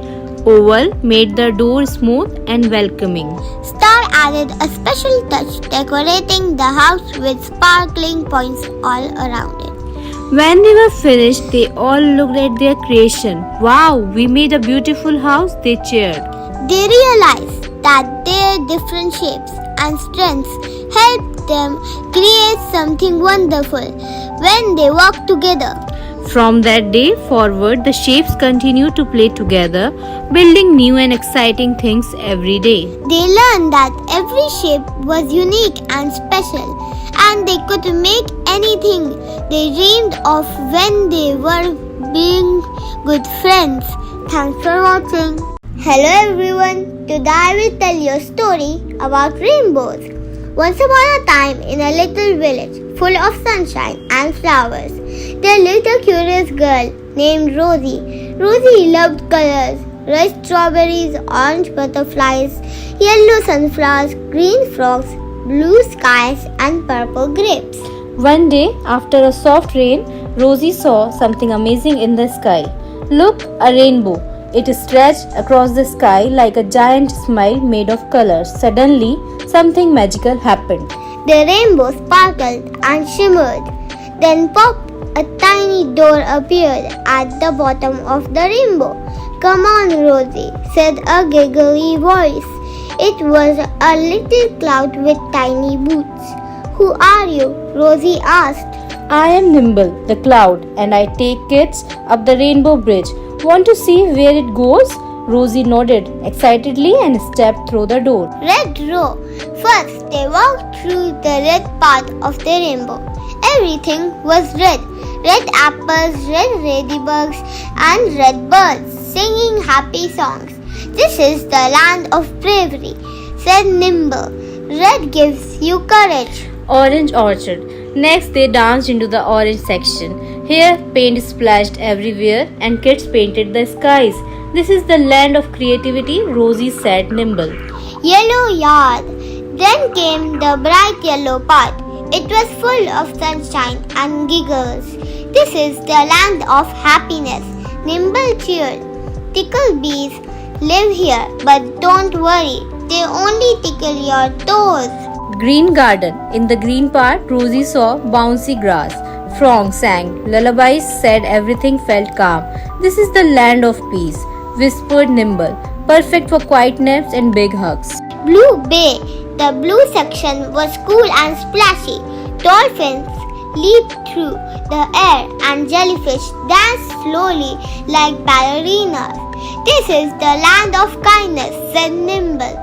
Speaker 3: Oval made the door smooth and welcoming.
Speaker 2: Star added a special touch, decorating the house with sparkling points all around it.
Speaker 3: When they were finished, they all looked at their creation. "Wow, we made a beautiful house," they cheered.
Speaker 2: They realized that their different shapes and strengths helped them create something wonderful when they worked together.
Speaker 3: From that day forward, the shapes continued to play together, building new and exciting things every day.
Speaker 2: They learned that every shape was unique and special, and they could make anything they dreamed of when they were being good friends. Thanks for watching. Hello everyone. Today I will tell you a story about rainbows. Once upon a time, in a little village full of sunshine and flowers, there lived a curious girl named Rosie. Rosie loved colors: red strawberries, orange butterflies, yellow sunflowers, green frogs, blue skies, and purple grapes.
Speaker 3: One day, after a soft rain, Rosie saw something amazing in the sky. "Look, a rainbow!" It stretched across the sky like a giant smile made of colors. Suddenly, something magical happened.
Speaker 2: The rainbow sparkled and shimmered. Then pop! A tiny door appeared at the bottom of the rainbow. "Come on, Rosie," said a giggly voice. It was a little cloud with tiny boots. "Who are you?" Rosie asked.
Speaker 3: "I am Nimble, the cloud, and I take kids up the rainbow bridge. Want to see where it goes?" Rosie nodded excitedly and stepped through the door.
Speaker 2: Red row. First, they walked through the red part of the rainbow. Everything was red. Red apples, red ladybugs, and red birds singing happy songs. This is the land of bravery, said Nimble. Red gives you courage.
Speaker 3: Orange orchard. Next, they danced into the orange section. Here, paint splashed everywhere and kids painted the skies. This is the land of creativity, Rosie said Nimble.
Speaker 2: Yellow yard. Then came the bright yellow part. It was full of sunshine and giggles. This is the land of happiness, Nimble cheered. Tickle bees live here, but don't worry, they only tickle your toes.
Speaker 3: Green garden. In the green part, Rosie saw bouncy grass. Frogs sang lullabies, said everything felt calm. This is the land of peace, whispered Nimble, perfect for quiet naps and big hugs.
Speaker 2: Blue Bay. The blue section was cool and splashy. Dolphins leaped through the air and jellyfish danced slowly like ballerinas. This is the land of kindness, said Nimble.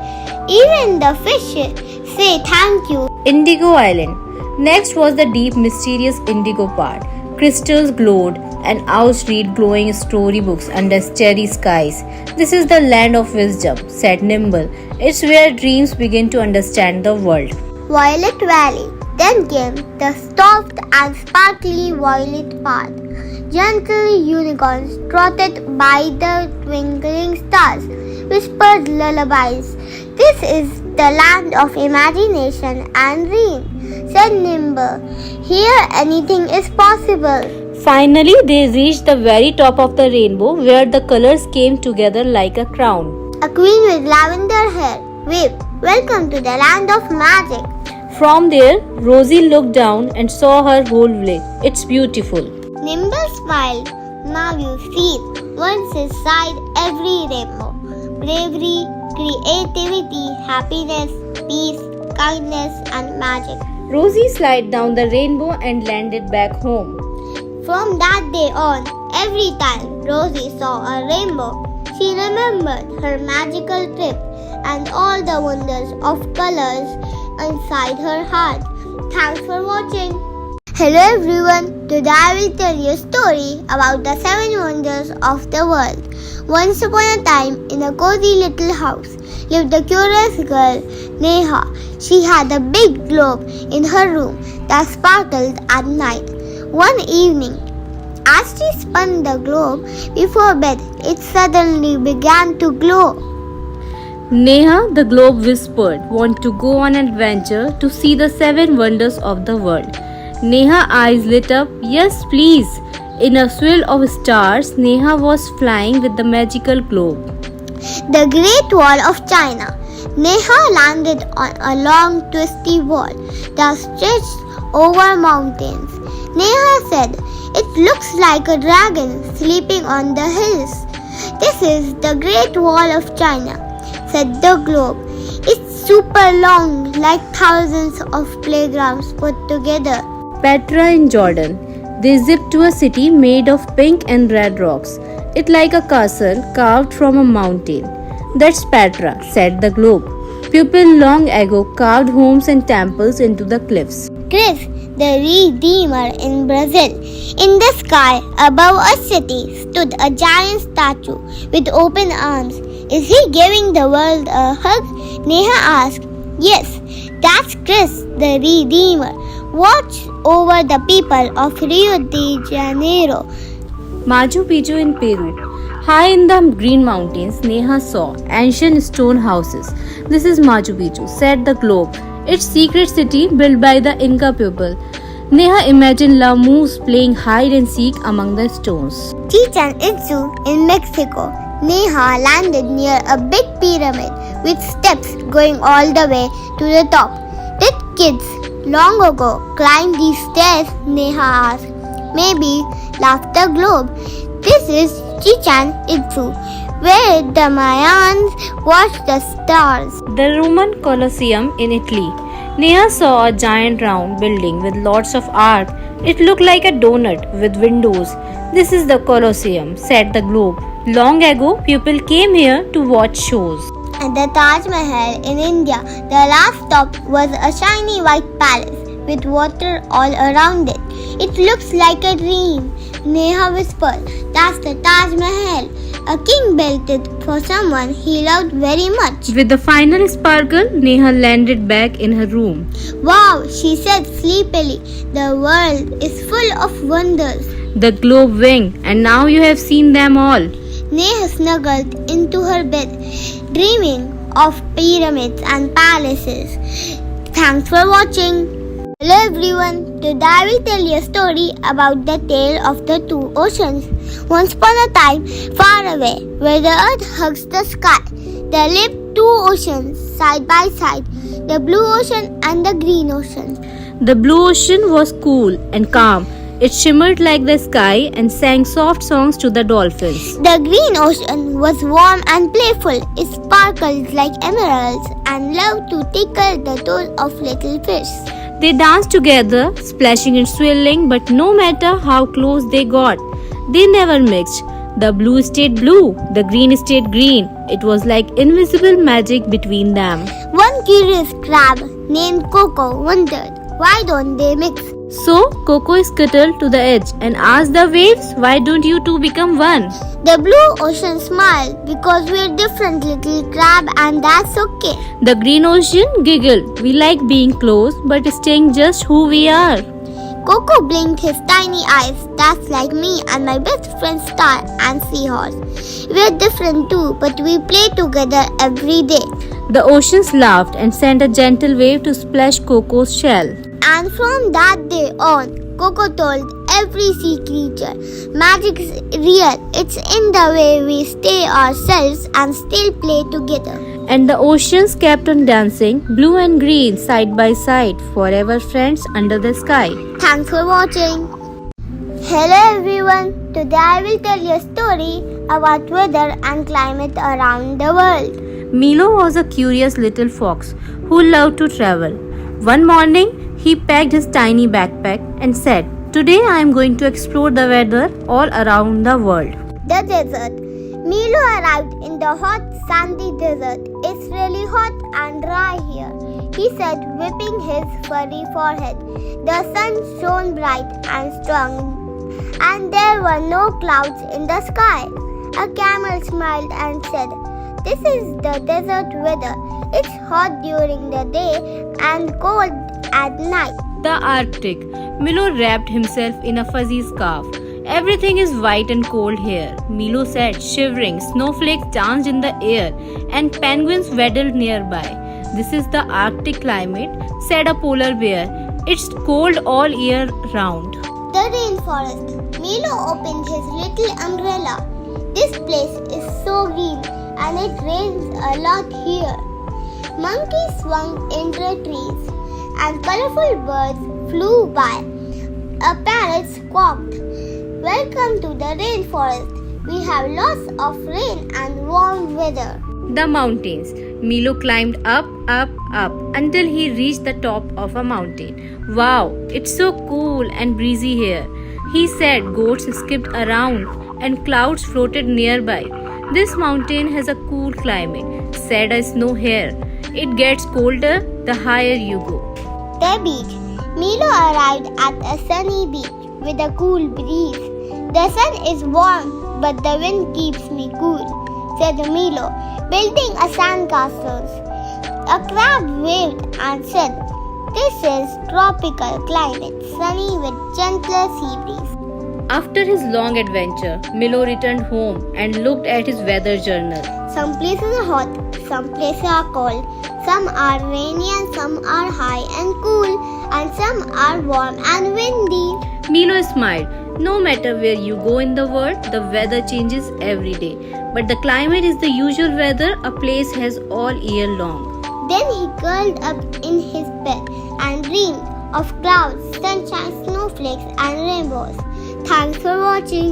Speaker 2: Even the fishes say thank you.
Speaker 3: Indigo Island. Next was the deep, mysterious indigo part. Crystals glowed and owls read glowing storybooks under starry skies. This is the land of wisdom, said Nimble. It's where dreams begin to understand the world.
Speaker 2: Violet Valley. Then came the soft and sparkly violet path. Gentle unicorns trotted by the twinkling stars, whispered lullabies. This is the land of imagination and dream, said Nimble. Here anything is possible.
Speaker 3: Finally, they reached the very top of the rainbow where the colors came together like a crown.
Speaker 2: A queen with lavender hair waved, "Welcome to the land of magic."
Speaker 3: From there, Rosie looked down and saw her whole village. It's beautiful.
Speaker 2: Nimble smiled. Now you see once inside every rainbow. Bravery, creativity, happiness, peace, kindness and magic.
Speaker 3: Rosie slid down the rainbow and landed back home.
Speaker 2: From that day on, every time Rosie saw a rainbow, she remembered her magical trip and all the wonders of colors inside her heart. Thanks for watching. Hello everyone, today I will tell you a story about the 7 wonders of the world. Once upon a time, in a cozy little house, lived a curious girl, Neha. She had a big globe in her room that sparkled at night. One evening, as she spun the globe before bed, it suddenly began to glow.
Speaker 3: Neha, the globe whispered, want to go on an adventure to see the 7 wonders of the world. Neha's eyes lit up. Yes, please. In a swirl of stars, Neha was flying with the magical globe.
Speaker 2: The Great Wall of China. Neha landed on a long twisty wall that stretched over mountains. Neha said, "It looks like a dragon sleeping on the hills." "This is the Great Wall of China," said the globe. "It's super long, like thousands of playgrounds put together."
Speaker 3: Petra in Jordan. They zipped to a city made of pink and red rocks. It like a castle carved from a mountain. "That's Petra," said the globe. "People long ago carved homes and temples into the cliffs."
Speaker 2: Chris, the Redeemer in Brazil. In the sky above a city stood a giant statue with open arms. "Is he giving the world a hug?" Neha asked. "Yes, that's Chris, the Redeemer. Watch over the people of Rio de Janeiro."
Speaker 3: Machu Picchu in Peru. High in the green mountains, Neha saw ancient stone houses. "This is Machu Picchu," said the globe. "Its secret city built by the Inca people." Neha imagined llamas playing hide and seek among the stones.
Speaker 2: Chichen Itza in Mexico. Neha landed near a big pyramid with steps going all the way to the top. "Did kids long ago climbed these stairs?" Neha asked. "Maybe," laughed the globe. "This is Chichen Itza, where the Mayans watched the stars."
Speaker 3: The Roman Colosseum in Italy. Neha saw a giant round building with lots of art. It looked like a donut with windows. "This is the Colosseum," said the globe. "Long ago, people came here to watch shows."
Speaker 2: At the Taj Mahal in India, the last stop was a shiny white palace with water all around it. "It looks like a dream," Neha whispered. "That's the Taj Mahal, A king built it for someone he loved very much.
Speaker 3: With the final sparkle, Neha landed back in her room.
Speaker 2: Wow, she said sleepily. The world is full of wonders.
Speaker 3: The globe winked, and now you have seen them all.
Speaker 2: Neha snuggled into her bed, dreaming of pyramids and palaces. Thanks for watching. Hello everyone, today I will tell you a story about the tale of the two oceans. Once upon a time, far away, where the earth hugs the sky, there lived two oceans side by side, the blue ocean and the green ocean.
Speaker 3: The blue ocean was cool and calm. It shimmered like the sky and sang soft songs to the dolphins.
Speaker 2: The green ocean was warm and playful. It sparkled like emeralds and loved to tickle the toes of little fish.
Speaker 3: They danced together, splashing and swirling, but no matter how close they got, they never mixed. The blue stayed blue, the green stayed green. It was like invisible magic between them.
Speaker 2: One curious crab named Coco wondered, why don't they mix?
Speaker 3: So Coco scuttled to the edge and asked the waves, why don't you two become one?
Speaker 2: The blue ocean smiled because we're different little crab and that's okay.
Speaker 3: The green ocean giggled, we like being close but staying just who we are.
Speaker 2: Coco blinked his tiny eyes. That's like me and my best friend Star and Seahorse. We're different too, but we play together every day.
Speaker 3: The oceans laughed and sent a gentle wave to splash Coco's shell.
Speaker 2: And from that day on, Coco told every sea creature, magic is real. It's in the way we stay ourselves and still play together.
Speaker 3: And the oceans kept on dancing, blue and green, side by side, forever friends under the sky.
Speaker 2: Thanks for watching. Hello everyone, today I will tell you a story about weather and climate around the world.
Speaker 3: Milo was a curious little fox who loved to travel. One morning, he packed his tiny backpack and said, "Today I am going to explore the weather all around the world."
Speaker 2: The desert. Milo arrived in the hot, sandy desert. It's really hot and dry here, he said, whipping his furry forehead. The sun shone bright and strong, and there were no clouds in the sky. A camel smiled and said, "This is the desert weather. It's hot during the day and cold at night."
Speaker 3: The Arctic. Milo wrapped himself in a fuzzy scarf. Everything is white and cold here, Milo said, shivering. Snowflakes danced in the air and penguins waddled nearby. This is the Arctic climate, said a polar bear. It's cold all year round.
Speaker 2: The rainforest. Milo opened his little umbrella. This place is so green and it rains a lot here. Monkeys swung into trees and colorful birds flew by. A parrot squawked, "Welcome to the rainforest. We have lots of rain and warm weather."
Speaker 3: The mountains. Milo climbed up until he reached the top of a mountain. Wow, it's so cool and breezy here, he said. Goats skipped around and clouds floated nearby. This mountain has a cool climate, said a snow hare. It gets colder the higher you go.
Speaker 2: The beach. Milo arrived at a sunny beach with a cool breeze. The sun is warm, but the wind keeps me cool, said Milo, building a sandcastle. A crab waved and said, "This is tropical climate, sunny with gentler sea breeze."
Speaker 3: After his long adventure, Milo returned home and looked at his weather journal.
Speaker 2: Some places are hot, some places are cold, some are rainy and some are high and cool, and some are warm and windy.
Speaker 3: Milo smiled. No matter where you go in the world, the weather changes every day. But the climate is the usual weather a place has all year long.
Speaker 2: Then he curled up in his bed and dreamed of clouds, sunshine, snowflakes, and rainbows. Thanks for watching.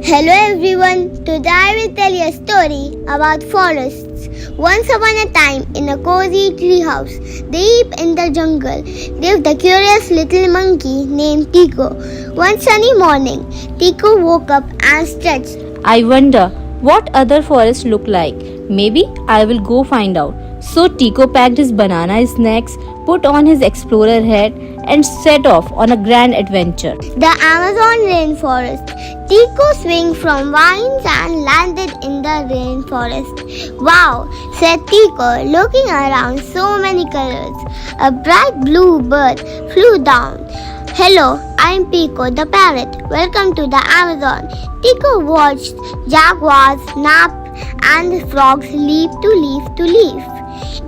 Speaker 2: Hello everyone, today I will tell you a story about forests. Once upon a time, in a cozy tree house deep in the jungle, lived a curious little monkey named Tico. One sunny morning, Tico woke up and stretched.
Speaker 3: I wonder what other forests look like. Maybe I will go find out. So Tico packed his banana snacks, put on his explorer hat, and set off on a grand adventure.
Speaker 2: The Amazon rainforest. Tico swung from vines and landed in the rainforest. Wow, said Tico, looking around. So many colors. A bright blue bird flew down. Hello, I'm Pico the parrot. Welcome to the Amazon. Tico watched jaguars nap and frogs leap to leaf to leaf.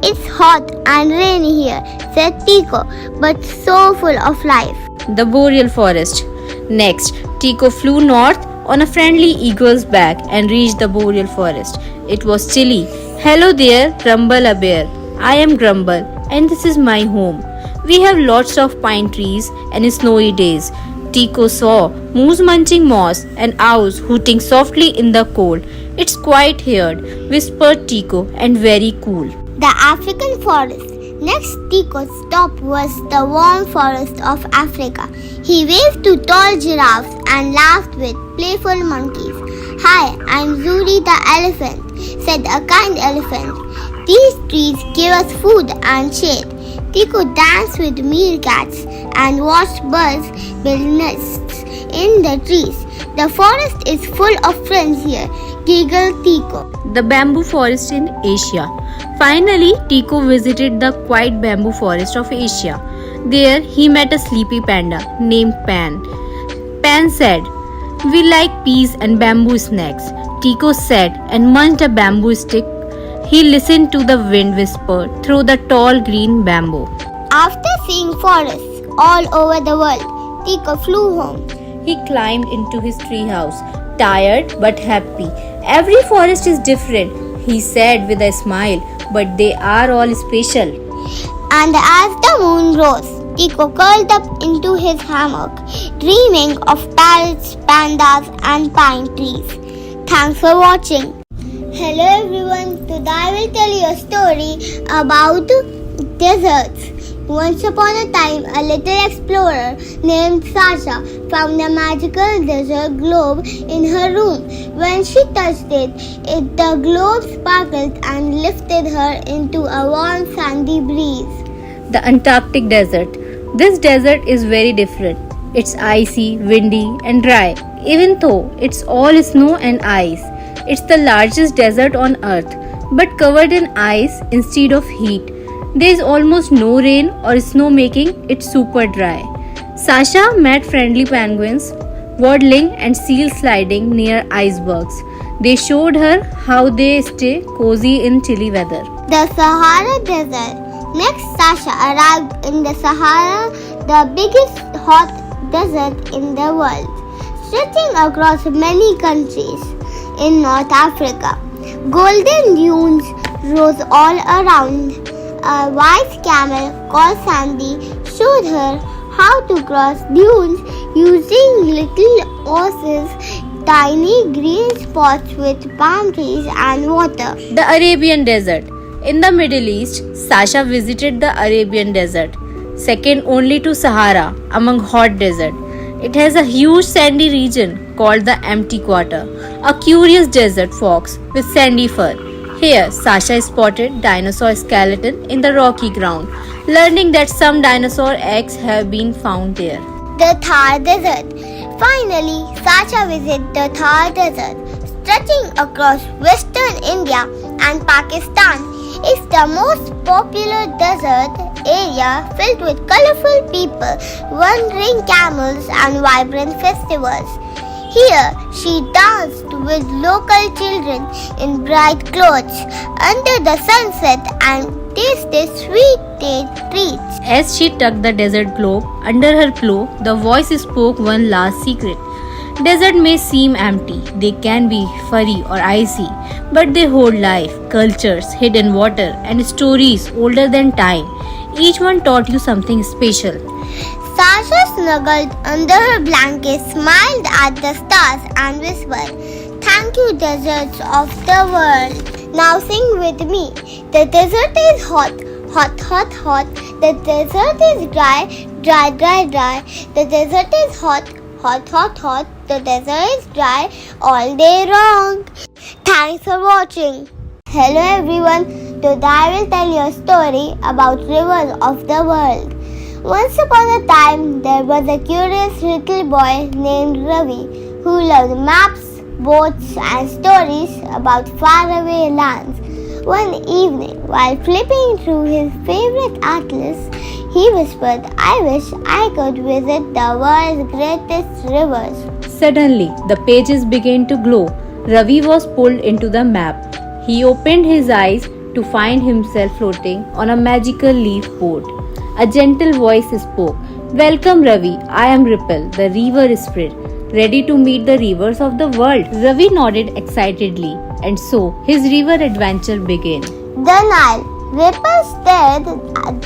Speaker 2: It's hot and rainy here, said Tico, but so full of life.
Speaker 3: The boreal forest. Next, Tico flew north on a friendly eagle's back and reached the boreal forest. It was chilly. Hello there, Grumble a bear. I am Grumble and this is my home. We have lots of pine trees and snowy days. Tico saw moose munching moss and owls hooting softly in the cold. It's quiet here, whispered Tico, and very cool.
Speaker 2: The African forest. Next Tico's stop was the warm forest of Africa. He waved to tall giraffes and laughed with playful monkeys. Hi, I'm Zuri the elephant, said a kind elephant. These trees give us food and shade. Tico danced with meerkats and watched birds build nests in the trees. The forest is full of friends here, giggled Tico.
Speaker 3: The bamboo forest in Asia. Finally, Tico visited the quiet bamboo forest of Asia. There, he met a sleepy panda named Pan. Pan said, "We like peas and bamboo snacks." Tico sat and munched a bamboo stick. He listened to the wind whisper through the tall green bamboo.
Speaker 2: After seeing forests all over the world, Tico flew home.
Speaker 3: He climbed into his treehouse, tired but happy. Every forest is different, he said with a smile, but they are all special.
Speaker 2: And as the moon rose, Tico curled up into his hammock, dreaming of parrots, pandas, and pine trees. Thanks for watching. Hello everyone, today I will tell you a story about deserts. Once upon a time, a little explorer named Sasha found a magical desert globe in her room. When she touched it, the globe sparkled and lifted her into a warm sandy breeze.
Speaker 3: The Antarctic desert. This desert is very different. It's icy, windy, and dry, even though it's all snow and ice. It's the largest desert on earth, but covered in ice instead of heat. There is almost no rain or snow, making it super dry. Sasha met friendly penguins waddling and seals sliding near icebergs. They showed her how they stay cozy in chilly weather.
Speaker 2: The Sahara Desert. Next, Sasha arrived in the Sahara, the biggest hot desert in the world, stretching across many countries in North Africa. Golden dunes rose all around. A wise camel called Sandy showed her how to cross dunes using little oases, tiny green spots with palm trees and water.
Speaker 3: The Arabian Desert. In the Middle East, Sasha visited the Arabian Desert, second only to Sahara among hot deserts. It has a huge sandy region called the Empty Quarter, a curious desert fox with sandy fur. Here, Sasha spotted dinosaur skeleton in the rocky ground, learning that some dinosaur eggs have been found there.
Speaker 2: The Thar Desert. Finally, Sasha visited the Thar Desert, stretching across western India and Pakistan. It's the most popular desert area filled with colorful people, wandering camels, and vibrant festivals. Here, she danced with local children in bright clothes under the sunset and tasted sweet treats.
Speaker 3: As she tucked the desert globe under her pillow, the voice spoke one last secret. Deserts may seem empty, they can be furry or icy, but they hold life, cultures, hidden water, and stories older than time. Each one taught you something special.
Speaker 2: Sasha snuggled under her blanket, smiled at the stars, and whispered, "Thank you, deserts of the world." Now sing with me. The desert is hot, hot, hot, hot. The desert is dry, dry, dry, dry. The desert is hot, hot, hot, hot. The desert is dry all day long. Thanks for watching. Hello everyone. Today I will tell you a story about rivers of the world. Once upon a time, there was a curious little boy named Ravi who loved maps, boats, and stories about faraway lands. One evening, while flipping through his favorite atlas, he whispered, "I wish I could visit the world's greatest rivers."
Speaker 3: Suddenly, the pages began to glow. Ravi was pulled into the map. He opened his eyes to find himself floating on a magical leaf boat. A gentle voice spoke, "Welcome, Ravi. I am Ripple, the river spirit, ready to meet the rivers of the world." Ravi nodded excitedly, and so his river adventure began.
Speaker 2: The Nile. Ripple steered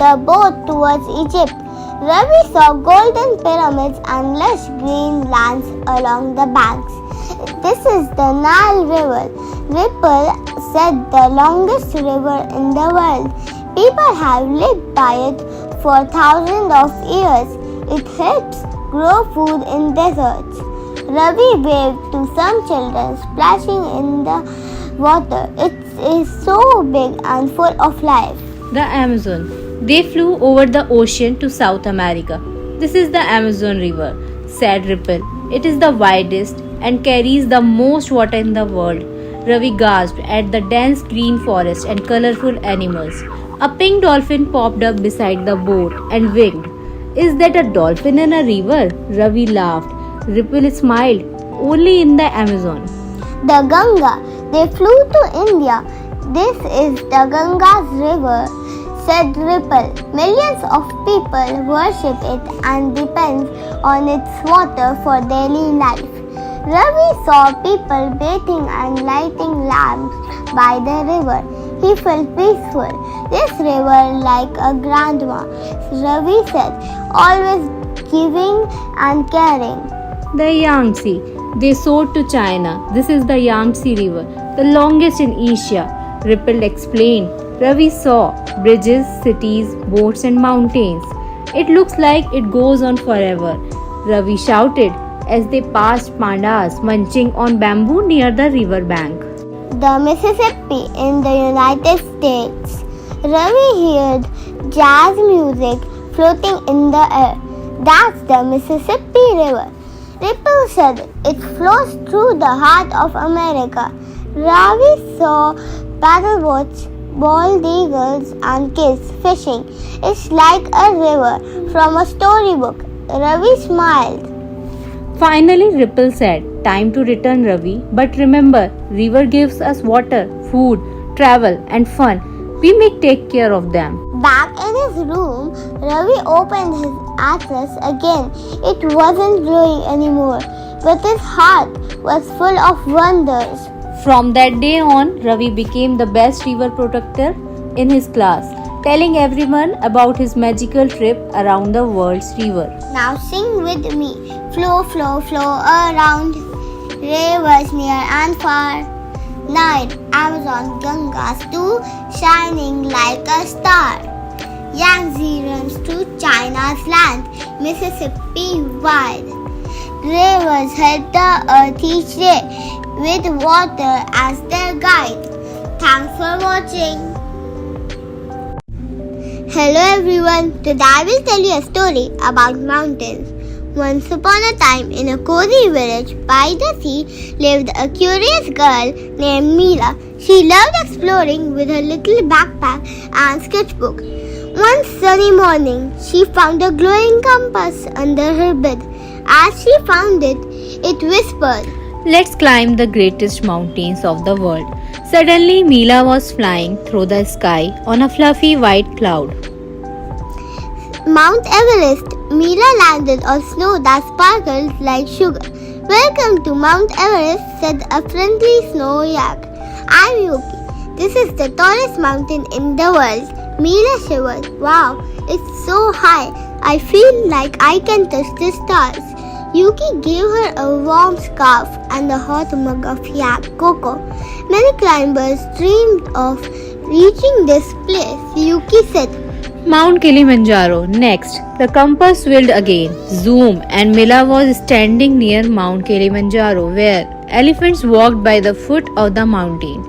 Speaker 2: the boat towards Egypt. Ravi saw golden pyramids and lush green lands along the banks. "This is the Nile River," Ripple said, "the longest river in the world. People have lived by it for thousands of years. It helps grow food in deserts." Ravi waved to some children splashing in the water. "It is so big and full of life."
Speaker 3: The Amazon. They flew over the ocean to South America. "This is the Amazon River," said Ripple. "It is the widest and carries the most water in the world." Ravi gasped at the dense green forest and colorful animals. A pink dolphin popped up beside the boat and winked. "Is that a dolphin in a river?" Ravi laughed. Ripple smiled. "Only in the Amazon."
Speaker 2: The Ganga. They flew to India. "This is the Ganga's river," said Ripple. "Millions of people worship it and depend on its water for daily life." Ravi saw people bathing and lighting lamps by the river. He felt peaceful. "This river like a grandma," Ravi said, "always giving and caring."
Speaker 3: The Yangtze. They soared to China. "This is the Yangtze River, the longest in Asia," Ripple explained. Ravi saw bridges, cities, boats, and mountains. "It looks like it goes on forever," Ravi shouted as they passed pandas munching on bamboo near the river bank.
Speaker 2: The Mississippi in the United States. Ravi heard jazz music floating in the air. "That's the Mississippi River," Ripple said. "It flows through the heart of America." Ravi saw paddleboats, bald eagles, and kids fishing. "It's like a river from a storybook." Ravi smiled.
Speaker 3: Finally, Ripple said, "Time to return, Ravi. But remember, river gives us water, food, travel, and fun. We may take care of them."
Speaker 2: Back in his room, Ravi opened his atlas again. It wasn't glowing anymore, but his heart was full of wonders.
Speaker 3: From that day on, Ravi became the best river protector in his class, telling everyone about his magical trip around the world's river.
Speaker 2: Now sing with me. Flow, flow, flow around rivers near and far. Nile, Amazon, Gangas too, shining like a star. Yangtze runs through China's land, Mississippi wide. Rivers help the earth each day with water as their guide. Thanks for watching. Hello everyone, today I will tell you a story about mountains. Once upon a time, in a cozy village by the sea, lived a curious girl named Meela. She loved exploring with her little backpack and sketchbook. One sunny morning, she found a glowing compass under her bed. As she found it, it whispered,
Speaker 3: "Let's climb the greatest mountains of the world." Suddenly, Meela was flying through the sky on a fluffy white cloud.
Speaker 2: Mount Everest. Meela landed on snow that sparkled like sugar. "Welcome to Mount Everest," said a friendly snow yak. "I'm Yuki. This is the tallest mountain in the world." Meela shivered. "Wow, it's so high. I feel like I can touch the stars." Yuki gave her a warm scarf and a hot mug of yak cocoa. Many climbers dreamed of reaching this place. Yuki said,
Speaker 3: Mount Kilimanjaro. Next, the compass wheeled again. Zoom, and Mila was standing near Mount Kilimanjaro, where elephants walked by the foot of the mountain.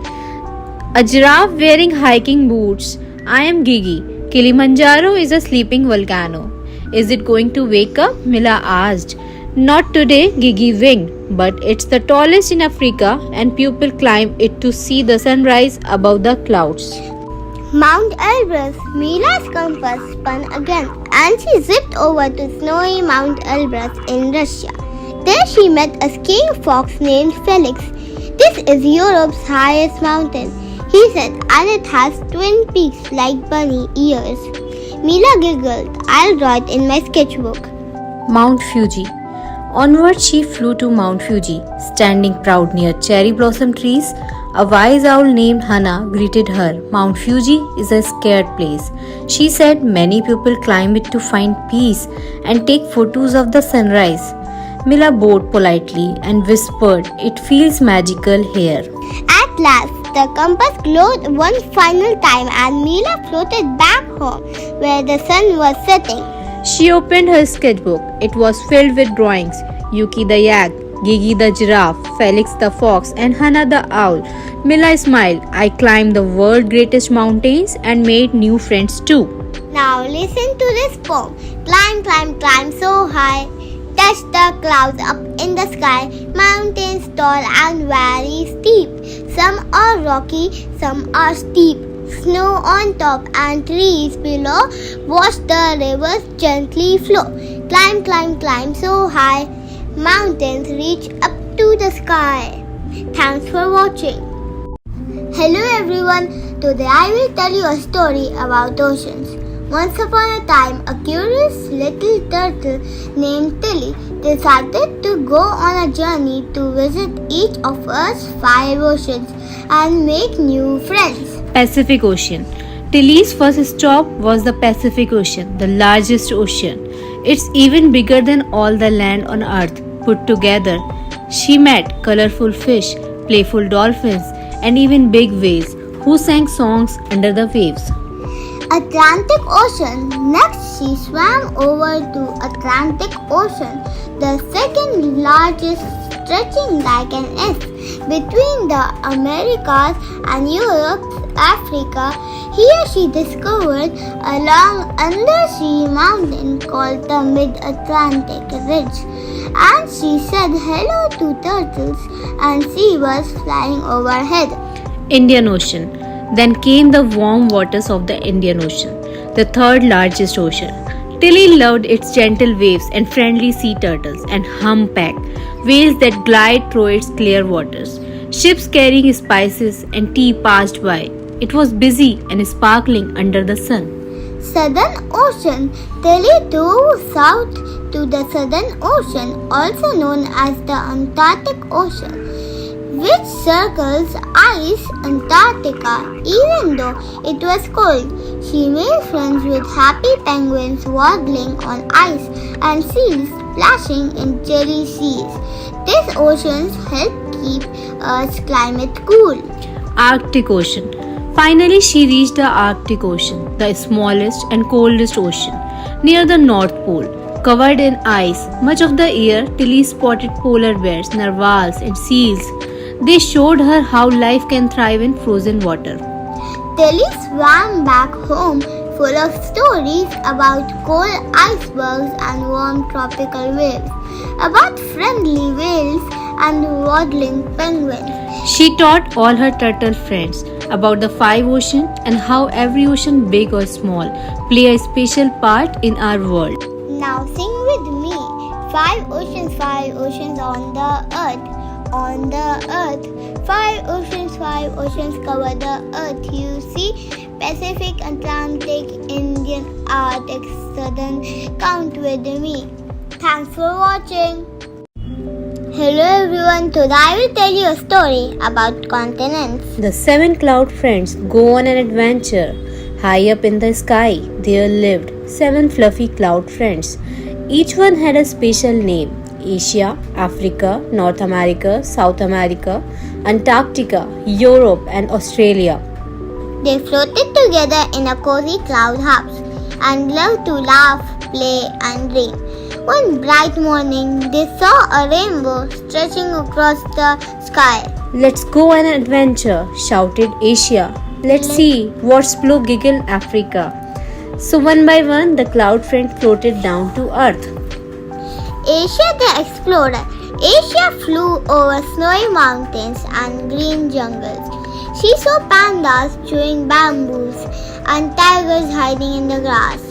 Speaker 3: A giraffe wearing hiking boots. I am Gigi. Kilimanjaro is a sleeping volcano. Is it going to wake up? Mila asked. Not today, Gigi winked, but it's the tallest in Africa and people climb it to see the sunrise above the clouds.
Speaker 2: Mount Elbrus. Mila's compass spun again and she zipped over to snowy Mount Elbrus in Russia. There she met a skiing fox named Felix. This is Europe's highest mountain, he said, and it has twin peaks like bunny ears. Mila giggled. I'll draw it in my sketchbook.
Speaker 1: Mount Fuji. Onward she flew to Mount Fuji, standing proud near cherry blossom trees. A wise owl named Hana greeted her. Mount Fuji is a scared place. She said many people climb it to find peace and take photos of the sunrise. Mila bowed politely and whispered, "It feels magical here."
Speaker 2: At last, the compass glowed one final time and Mila floated back home where the sun was setting.
Speaker 3: She opened her sketchbook. It was filled with drawings. Yuki the yak, Gigi the giraffe, Felix the fox, and Hana the owl. Mila smiled. I climbed the world's greatest mountains and made new friends too.
Speaker 2: Now listen to this poem. Climb, climb, climb so high. Touch the clouds up in the sky. Mountains tall and very steep. Some are rocky, some are steep. Snow on top and trees below. Watch the rivers gently flow. Climb, climb, climb so high. Mountains reach up to the sky. Thanks for watching. Hello everyone. Today I will tell you a story about oceans. Once upon a time, a curious little turtle named Tilly decided to go on a journey to visit each of us 5 oceans and make new friends.
Speaker 3: Pacific Ocean. Tilly's first stop was the Pacific Ocean, the largest ocean. It's even bigger than all the land on earth put together. She met colorful fish, playful dolphins, and even big whales who sang songs under the waves.
Speaker 2: Atlantic Ocean. Next, she swam over to Atlantic Ocean, the second largest, stretching like an S between the Americas and Europe, Africa. Here she discovered a long undersea mountain called the Mid-Atlantic Ridge, and she said hello to turtles and sea birds flying overhead.
Speaker 3: Indian Ocean. Then came the warm waters of the Indian Ocean, the third largest ocean. Tilly loved its gentle waves and friendly sea turtles and humpback whales that glide through its clear waters. Ships carrying spices and tea passed by. It was busy and sparkling under the sun.
Speaker 2: Southern Ocean. Tilly dove south to the Southern Ocean, also known as the Antarctic Ocean, which circles ice Antarctica. Even though it was cold, she made friends with happy penguins waddling on ice and seals splashing in chilly seas. These oceans help keep Earth's climate cool.
Speaker 3: Arctic Ocean. Finally, she reached the Arctic Ocean, the smallest and coldest ocean, near the North Pole. Covered in ice much of the year, Tilly spotted polar bears, narwhals, and seals. They showed her how life can thrive in frozen water.
Speaker 2: Tilly swam back home full of stories about cold icebergs and warm tropical waves, about friendly whales and waddling penguins.
Speaker 3: She taught all her turtle friends about the 5 oceans and how every ocean, big or small, play a special part in our world.
Speaker 2: Now sing with me. 5 oceans on the earth. On the earth, 5 oceans cover the earth. You see, Pacific, Atlantic, Indian, Arctic, Southern. Count with me. Thanks for watching. Hello everyone. Today I will tell you a story about continents.
Speaker 1: The 7 cloud friends go on an adventure. High up in the sky, there lived 7 fluffy cloud friends. Each one had a special name. Asia, Africa, North America, South America, Antarctica, Europe, and Australia.
Speaker 2: They floated together in a cozy cloud house and loved to laugh, play, and dream. One bright morning, they saw a rainbow stretching across the sky.
Speaker 1: Let's go on an adventure, shouted Asia. Let's see what's below, giggled Africa. So one by one, the cloud friend floated down to earth.
Speaker 2: Asia the explorer. Asia flew over snowy mountains and green jungles. She saw pandas chewing bamboos and tigers hiding in the grass.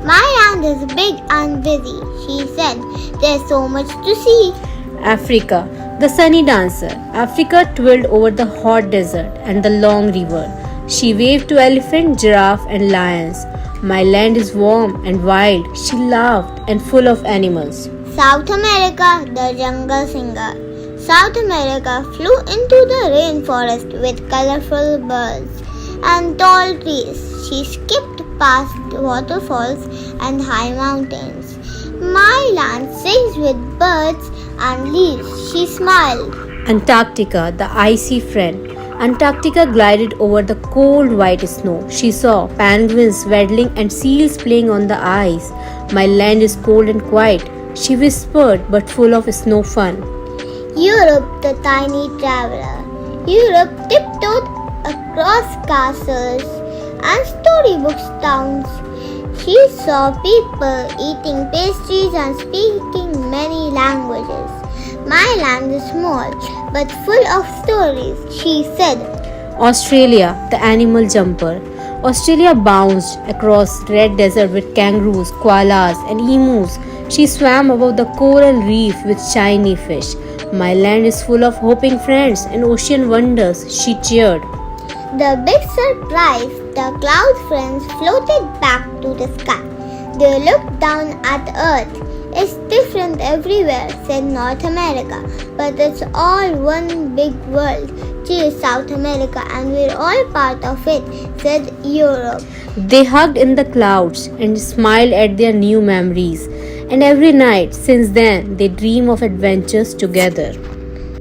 Speaker 2: My land is big and busy, she said. There's so much to see.
Speaker 1: Africa, the sunny dancer. Africa twirled over the hot desert and the long river. She waved to elephant, giraffe and lions. My land is warm and wild, she laughed, and full of animals.
Speaker 2: South America, the jungle singer. South America flew into the rainforest with colorful birds and tall trees. She skipped past waterfalls and high mountains. My land sings with birds and leaves, she smiled.
Speaker 1: Antarctica, the icy friend. Antarctica glided over the cold white snow. She saw penguins waddling and seals playing on the ice. My land is cold and quiet, she whispered, but full of snow fun.
Speaker 2: Europe, the tiny traveler. Europe tiptoed across castles and storybooks towns. She saw people eating pastries and speaking many languages. My land is small but full of stories, she said.
Speaker 1: Australia, the animal jumper. Australia bounced across red desert with kangaroos, koalas and emus. She swam above the coral reef with shiny fish. My land is full of hoping friends and ocean wonders, she cheered.
Speaker 2: The big surprise, the cloud friends floated back to the sky. They looked down at Earth. It's different everywhere, said North America, but it's all one big world. Cheers, South America, and we're all part of it, said Europe.
Speaker 1: They hugged in the clouds and smiled at their new memories. And every night since then, they dream of adventures together.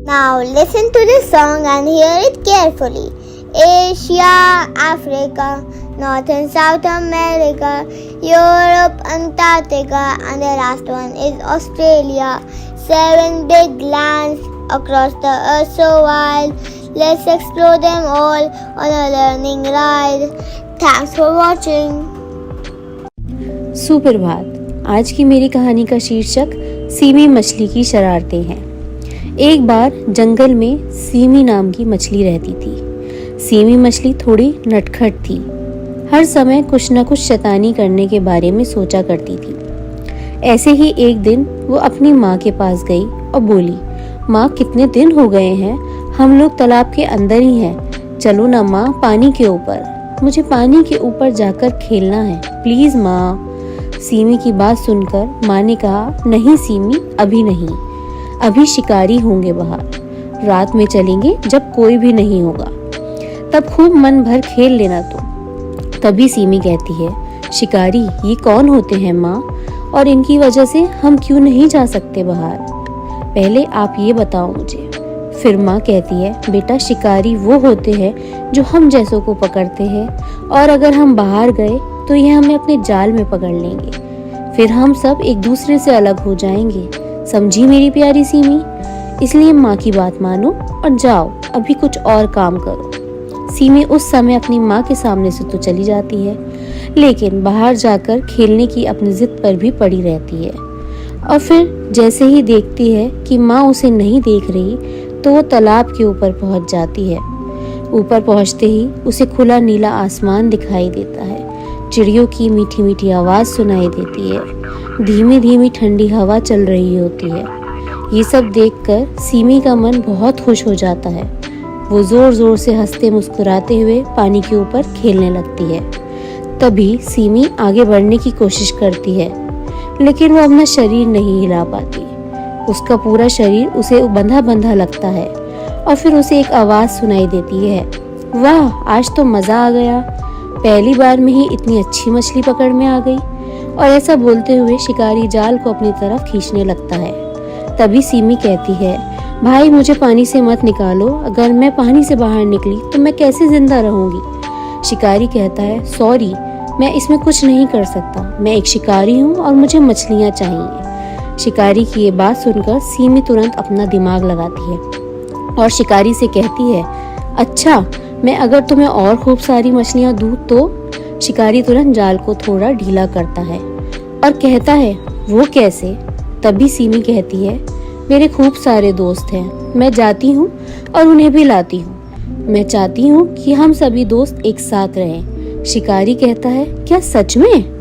Speaker 2: Now listen to this song and hear it carefully. Asia, Africa, North and South America, Europe, Antarctica, and the last one is Australia. 7 big lands across the earth so wide. Let's explore them all on a learning ride. Thanks for watching.
Speaker 1: सुप्रभात। आज की मेरी कहानी का शीर्षक semi मछली की शरारतें हैं। एक बार जंगल में सीमी नाम की मछली रहती थी। सीमी मछली थोड़ी नटखट थी। हर समय कुछ न कुछ शैतानी करने के बारे में सोचा करती थी। ऐसे ही एक दिन वो अपनी माँ के पास गई और बोली, माँ कितने दिन हो गए हैं, हम लोग तालाब के अंदर ही हैं, चलो ना माँ पानी के ऊपर, मुझे पानी के ऊपर जाकर खेलना है, प्लीज माँ। सीमी की बात सुनकर माँ ने कहा, नहीं सीमी, अभी नहीं, अभी शिकारी होंगे बाहर, रात में चलेंगे जब कोई भी नहीं होगा, तब खूब मन भर खेल लेना तुम। तभी सीमी कहती है, शिकारी ये कौन होते हैं माँ, और इनकी वजह से हम क्यों नहीं जा सकते बाहर, पहले आप ये बताओ मुझे। फिर माँ कहती है, बेटा शिकारी वो होते हैं जो हम जैसों को पकड़ते हैं, और अगर हम बाहर गए तो ये हमें अपने जाल में पकड़ लेंगे, फिर हम सब एक दूसरे से अलग हो जाएंगे, समझी मेरी प्यारी सीमी। इसलिए माँ की बात मानो और जाओ अभी कुछ और काम करो। सीमी उस समय अपनी माँ के सामने से तो चली जाती है, लेकिन बाहर जाकर खेलने की अपनी जिद पर भी पड़ी रहती है। और फिर जैसे ही देखती है कि माँ उसे नहीं देख रही, तो वो तालाब के ऊपर पहुंच जाती है। ऊपर पहुंचते ही उसे खुला नीला आसमान दिखाई देता है, चिड़ियों की मीठी मीठी आवाज़ सुनाई देती है, धीमी धीमी ठंडी हवा चल रही होती है। ये सब देखकर सीमी का मन बहुत खुश हो जाता है। वो जोर जोर से हंसते मुस्कुराते हुए पानी के ऊपर खेलने लगती है। तभी सीमी आगे बढ़ने की कोशिश करती है, लेकिन वो अपना शरीर नहीं हिला पाती। उसका पूरा शरीर उसे बंधा बंधा लगता है। और फिर उसे एक आवाज़ सुनाई देती है, वाह आज तो मज़ा आ गया, पहली बार में ही इतनी अच्छी मछली पकड़ में आ गई। और ऐसा बोलते हुए शिकारी जाल को अपनी तरफ खींचने लगता है। तभी सीमी कहती है, भाई मुझे पानी से मत निकालो, अगर मैं पानी से बाहर निकली तो मैं कैसे जिंदा रहूंगी। शिकारी कहता है, सॉरी मैं इसमें कुछ नहीं कर सकता, मैं एक शिकारी हूँ और मुझे मछलियाँ चाहिए। शिकारी की ये बात सुनकर सीमी तुरंत अपना दिमाग लगाती है और शिकारी से कहती है, अच्छा, मैं अगर तुम्हें और खूब सारी मछलियाँ दूँ तो? शिकारी तुरंत जाल को थोड़ा ढीला करता है और कहता है, वो कैसे? तभी सीमी कहती है, मेरे खूब सारे दोस्त हैं, मैं जाती हूँ और उन्हें भी लाती हूँ। मैं चाहती हूँ कि हम सभी दोस्त एक साथ रहें। शिकारी कहता है, क्या सच में?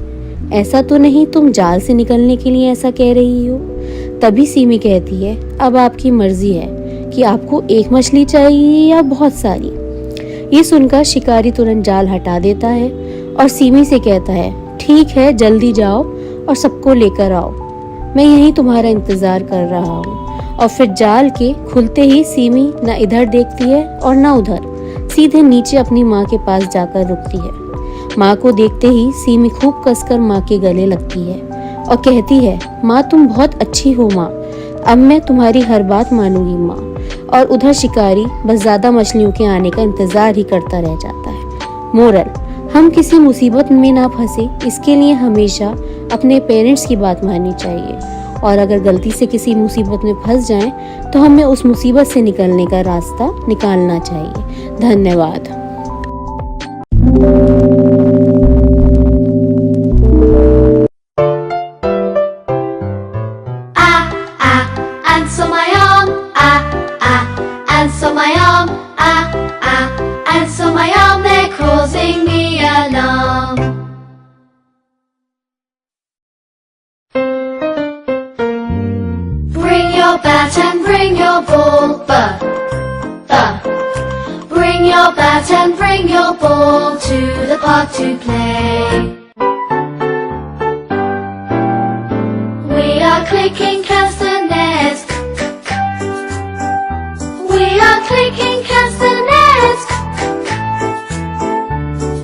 Speaker 1: ऐसा तो नहीं तुम जाल से निकलने के लिए ऐसा कह रही हो? तभी सीमी कहती है, अब आपकी मर्जी है कि आपको एक मछली चाहिए या बहुत सारी। ये सुनकर शिकारी तुरंत जाल हटा देता है और सीमी से कहता है, ठीक है, जल्दी जाओ और सबको लेकर आओ, मैं यहीं तुम्हारा इंतजार कर रहा हूँ। और फिर जाल के खुलते ही सीमी न इधर देखती है और न उधर, सीधे नीचे अपनी माँ के पास जाकर रुकती है। माँ को देखते ही सीमी खूब कसकर माँ के गले लगती है और कहती है, माँ तुम बहुत अच्छी हो माँ, अब मैं तुम्हारी हर बात मानूंगी माँ। और उधर शिकारी बस ज्यादा मछलियों के आने का इंतजार ही करता रह जाता है। मोरल, हम किसी मुसीबत में ना फंसे, इसके लिए हमेशा अपने पेरेंट्स की बात माननी चाहिए, और अगर गलती से किसी मुसीबत में फंस जाएं तो हमें उस मुसीबत से निकलने का रास्ता निकालना चाहिए। धन्यवाद।
Speaker 4: Bat and bring your ball, bring your bat and bring your ball to the park to play. We are clicking castanets, we are clicking castanets,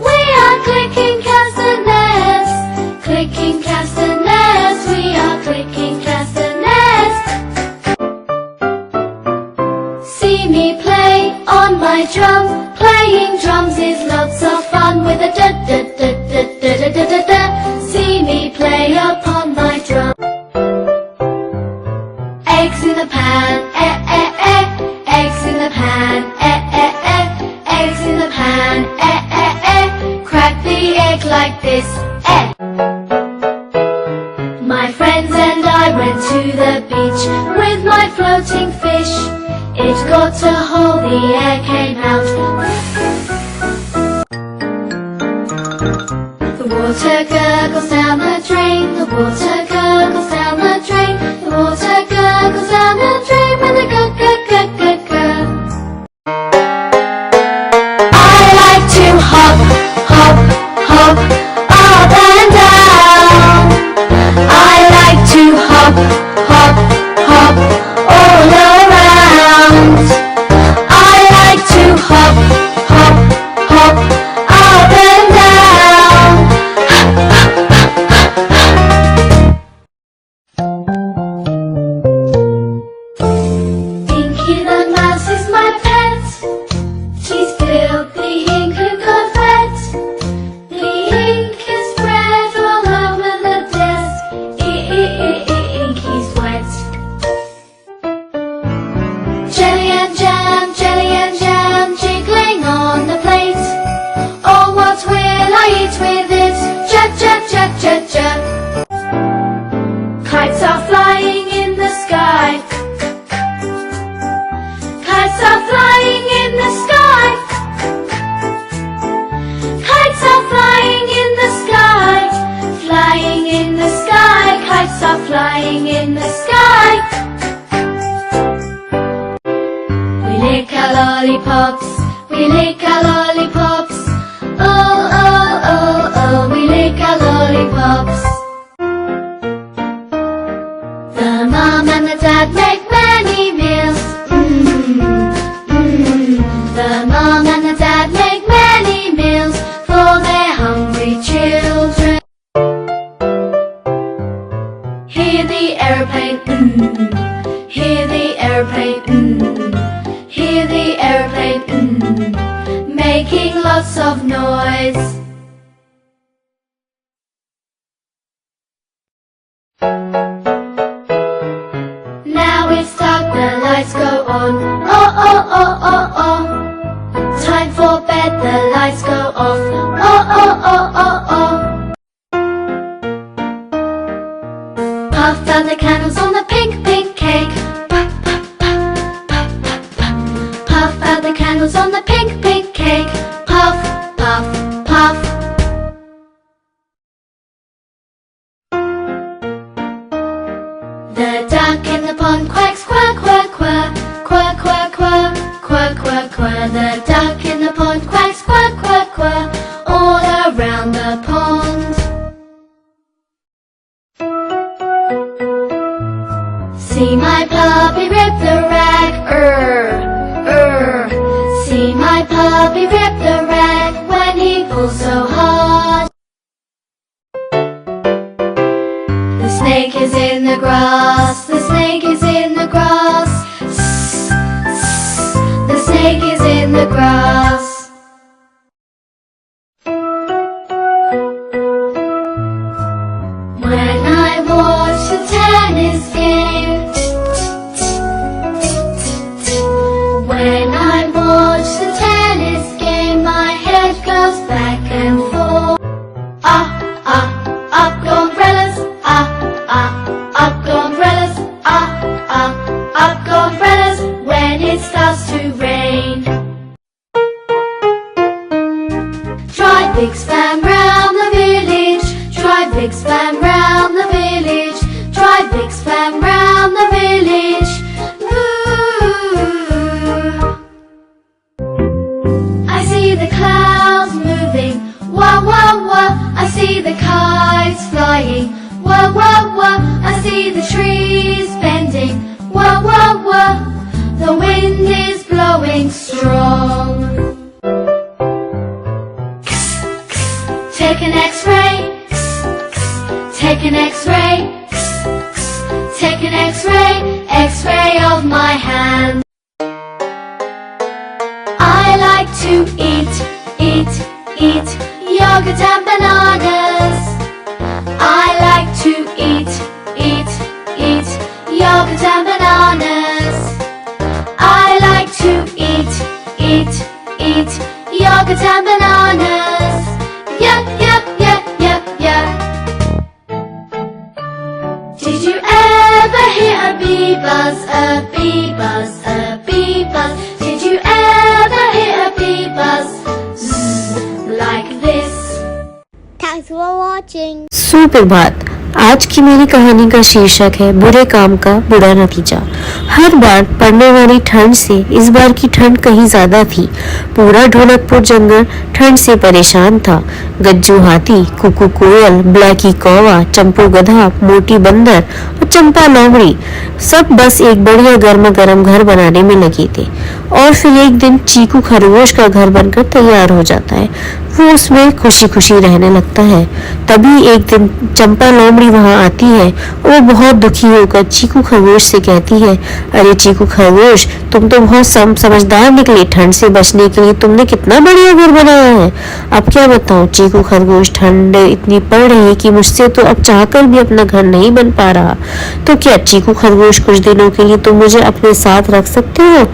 Speaker 4: we are clicking castanets, clicking castanets, we are clicking castanets. See me play on my drum. Playing drums is lots of fun with a da da da da da da da da. See me play upon my drum. Eggs in the pan, eh eh eh. Eggs in the pan, eh eh eh. Eggs in the pan, eh eh eh. Crack the egg like this, eh. My friends and I went to the beach with my floating fish. It got a hole, the air came out. The water gurgles down the drain, the water gurgles down the drain, the water gurgles down the drain with a gurg gurg gurg gurg gurg. I like to hop, hop, hop, up and down. I like to hop, hop, hop, all around. I like to hop, hop, hop, up and down. Inky the mouse is my pet. She's filled the ink with confetti. The ink is spread all over the desk. Inky's wet. Jelly and jam, jiggling on the plate. Oh, what will I eat with it? Jab, jab, jab, jab, jab. Kites are flying in the sky. Kites are flying in the sky. Kites are flying in the sky. Flying in the sky. Kites are flying in the sky. We lick our lollipops, we lick our lollipops. Oh, oh, oh, oh, we lick our lollipops. The mom and the dad make many meals. The mom and the dad make many meals for their hungry children. Hear the airplane, hear the airplane, hear the airplane, making lots of noise. for bed, the lights go off. Oh, oh, oh, oh, oh. Puff out the candles on the pink, pink cake. Puff, puff, puff, puff, puff, puff. Puff out the candles on the pink, pink cake. Puff, puff, puff. The duck in the pond quacks, quack, quack, quack. Quack, quack, quack, quack, quack, quack. The duck in the pond quacks, quack, quack, quack. All around the pond. See my puppy rip the rag, See my puppy rip the rag when he pulls so hard. The snake is in the grass, the snake is in the grass. The snake is in the grass. When I watch the tennis game, when I watch the tennis game, my head goes back and forth. Up go umbrellas, up go umbrellas, up go umbrellas, when it starts to rain. Drive big span round the village, drive big span round the village, drive big span round the village. Ooh. I see the clouds moving, wah wah wah. I see the kites flying, wah wah wah. I see the trees bending, wah wah wah. The wind is blowing strong. Take an X-ray, take an X-ray, take an X-ray, X-ray of my hand. I like to eat yogurt and bananas. I like to eat yogurt and bananas. I like to eat yogurt and bananas. Yup, yup, yup, yup, yup. Did you ever hear a bee buzz, a bee buzz, a bee buzz? Did you ever hear a bee buzz? Zzz, like this.
Speaker 2: Thanks for watching.
Speaker 1: सुप्रभात। आज की मेरी कहानी का शीर्षक है बुरे काम का बुरा नतीजा। हर बार पड़ने वाली ठंड से इस बार की ठंड कहीं ज्यादा थी। पूरा ढोलकपुर जंगल ठंड से परेशान था। गज्जू हाथी, कुकू कोयल, ब्लैकी कौवा, चंपू गधा, मोटी बंदर और चंपा लोमड़ी सब बस एक बढ़िया गर्मा गर्म घर बनाने में लगे थे। और फिर एक दिन चीकू खरगोश का घर बनकर तैयार हो जाता है। वो उसमें खुशी खुशी रहने लगता है। तभी एक दिन चंपा लोमड़ी वहाँ आती है। वो बहुत दुखी होकर चीकू खरगोश से कहती है, अरे चीकू खरगोश, तुम तो बहुत समझदार निकले। ठंड से बचने के लिए तुमने कितना बढ़िया घर बनाया है। अब क्या बताऊं चीकू खरगोश, ठंड इतनी पड़ रही है कि मुझसे तो अब चाहकर भी अपना घर नहीं बन पा रहा। तो क्या चीकू खरगोश कुछ दिनों के लिए तुम मुझे अपने साथ रख सकते हो?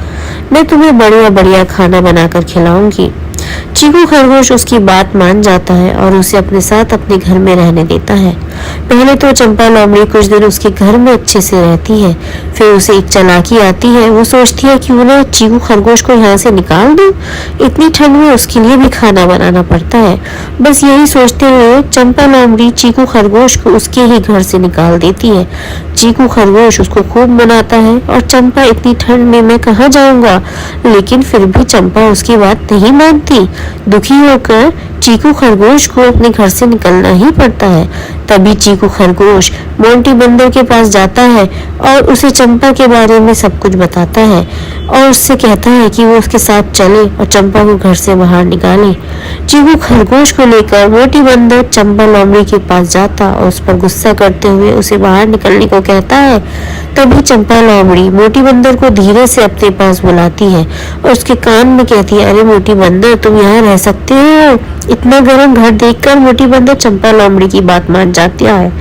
Speaker 1: मैं तुम्हें बढ़िया बढ़िया खाना बनाकर खिलाऊंगी। चीकू खरगोश उसकी बात मान जाता है और उसे अपने साथ अपने घर में रहने देता है। पहले तो चंपा लोमड़ी कुछ दिन उसके घर में अच्छे से रहती है। फिर उसे एक चालाकी आती है। वो सोचती है कि उन्हें चीकू खरगोश को यहाँ से निकाल दूं। इतनी ठंड में उसके लिए भी खाना बनाना पड़ता है। बस यही सोचते हुए चंपा लोमड़ी चीकू खरगोश को उसके ही घर से निकाल देती है। चीकू खरगोश उसको खूब मनाता है और चंपा इतनी ठंड में मैं कहाँ जाऊंगा, लेकिन फिर भी चंपा उसकी बात नहीं मानती। दुखी होकर चीकू खरगोश को अपने घर से निकलना ही पड़ता है। तभी चीकू खरगोश मोंटी बंदर के पास जाता है और उसे चंपा के बारे में सब कुछ बताता है और उससे कहता है कि वो उसके साथ चले और चंपा को घर से बाहर निकाले। चीकू खरगोश को लेकर मोटी बंदर चंपा लोमड़ी के पास जाता और उस पर गुस्सा करते हुए उसे बाहर निकलने को कहता है। तभी चंपा लोमड़ी मोटी बंदर को धीरे से अपने पास बुलाती है और उसके कान में कहती है, अरे मोटी बंदर, तुम यहाँ रह सकते हो, इतना गर्म घर देखकर मोटी बंदर चंपा लोमड़ी की बात मान जाती है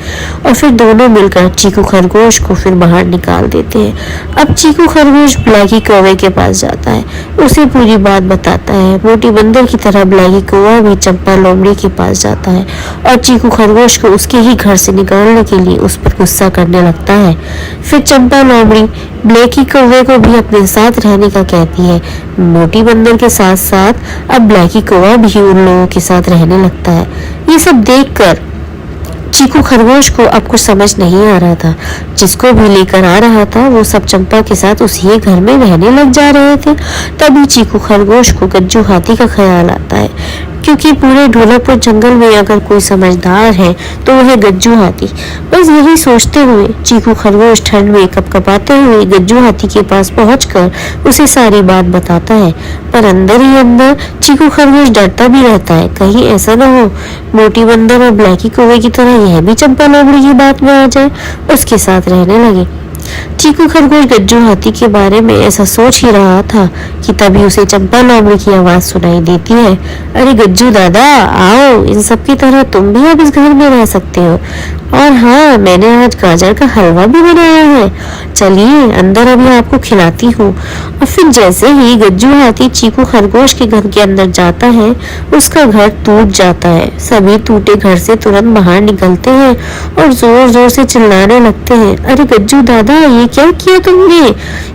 Speaker 1: और फिर दोनों मिलकर चीकू खरगोश को फिर बाहर निकाल देते हैं। अब चीकू खरगोश ब्लैकी कौवे के पास जाता है, उसे पूरी बात बताता है। मोटी बंदर की तरह ब्लैकी कौवा भी चंपा लोमड़ी के पास जाता है और चीकू खरगोश को उसके ही घर से निकालने के लिए उस पर गुस्सा करने लगता है। फिर चंपा लोमड़ी ब्लैकी कौवे को भी अपने साथ रहने का कहती है। मोटी बंदर के साथ साथ अब ब्लैकी कौवा भी उन लोगों के साथ रहने लगता है। ये सब देखकर चीकू खरगोश को अब कुछ समझ नहीं आ रहा था। जिसको भी लेकर आ रहा था वो सब चंपा के साथ उसी घर में रहने लग जा रहे थे। तभी चीकू खरगोश को गज्जू हाथी का ख्याल आता है, क्योंकि पूरे ढोलकपुर जंगल में अगर कोई समझदार है तो वह है गज्जू हाथी। बस यही सोचते हुए चीकू खरगोश ठंड में कपकपाते हुए गज्जू हाथी के पास पहुंचकर उसे सारी बात बताता है। पर अंदर ही अंदर चीकू खरगोश डरता भी रहता है, कहीं ऐसा न हो मोटी बंदर और ब्लैकी कौवे की तरह यह भी चंपा लोमड़ी की बात में आ जाए, उसके साथ रहने लगे। चीकू खरगोश गज्जू हाथी के बारे में ऐसा सोच ही रहा था कि तभी उसे चंपा लोमड़ी की आवाज सुनाई देती है। अरे गज्जू दादा आओ, इन सब की तरह तुम भी अब इस घर में रह सकते हो। और हाँ, मैंने आज गाजर का हलवा भी बनाया है, चलिए अंदर अभी आपको खिलाती हूँ। और फिर जैसे ही गज्जू हाथी चीकू खरगोश के घर के अंदर जाता है उसका घर टूट जाता है। सभी टूटे घर से तुरंत बाहर निकलते हैं और जोर जोर से चिल्लाने लगते हैं। अरे गज्जू दादा ये क्या किया तुमने?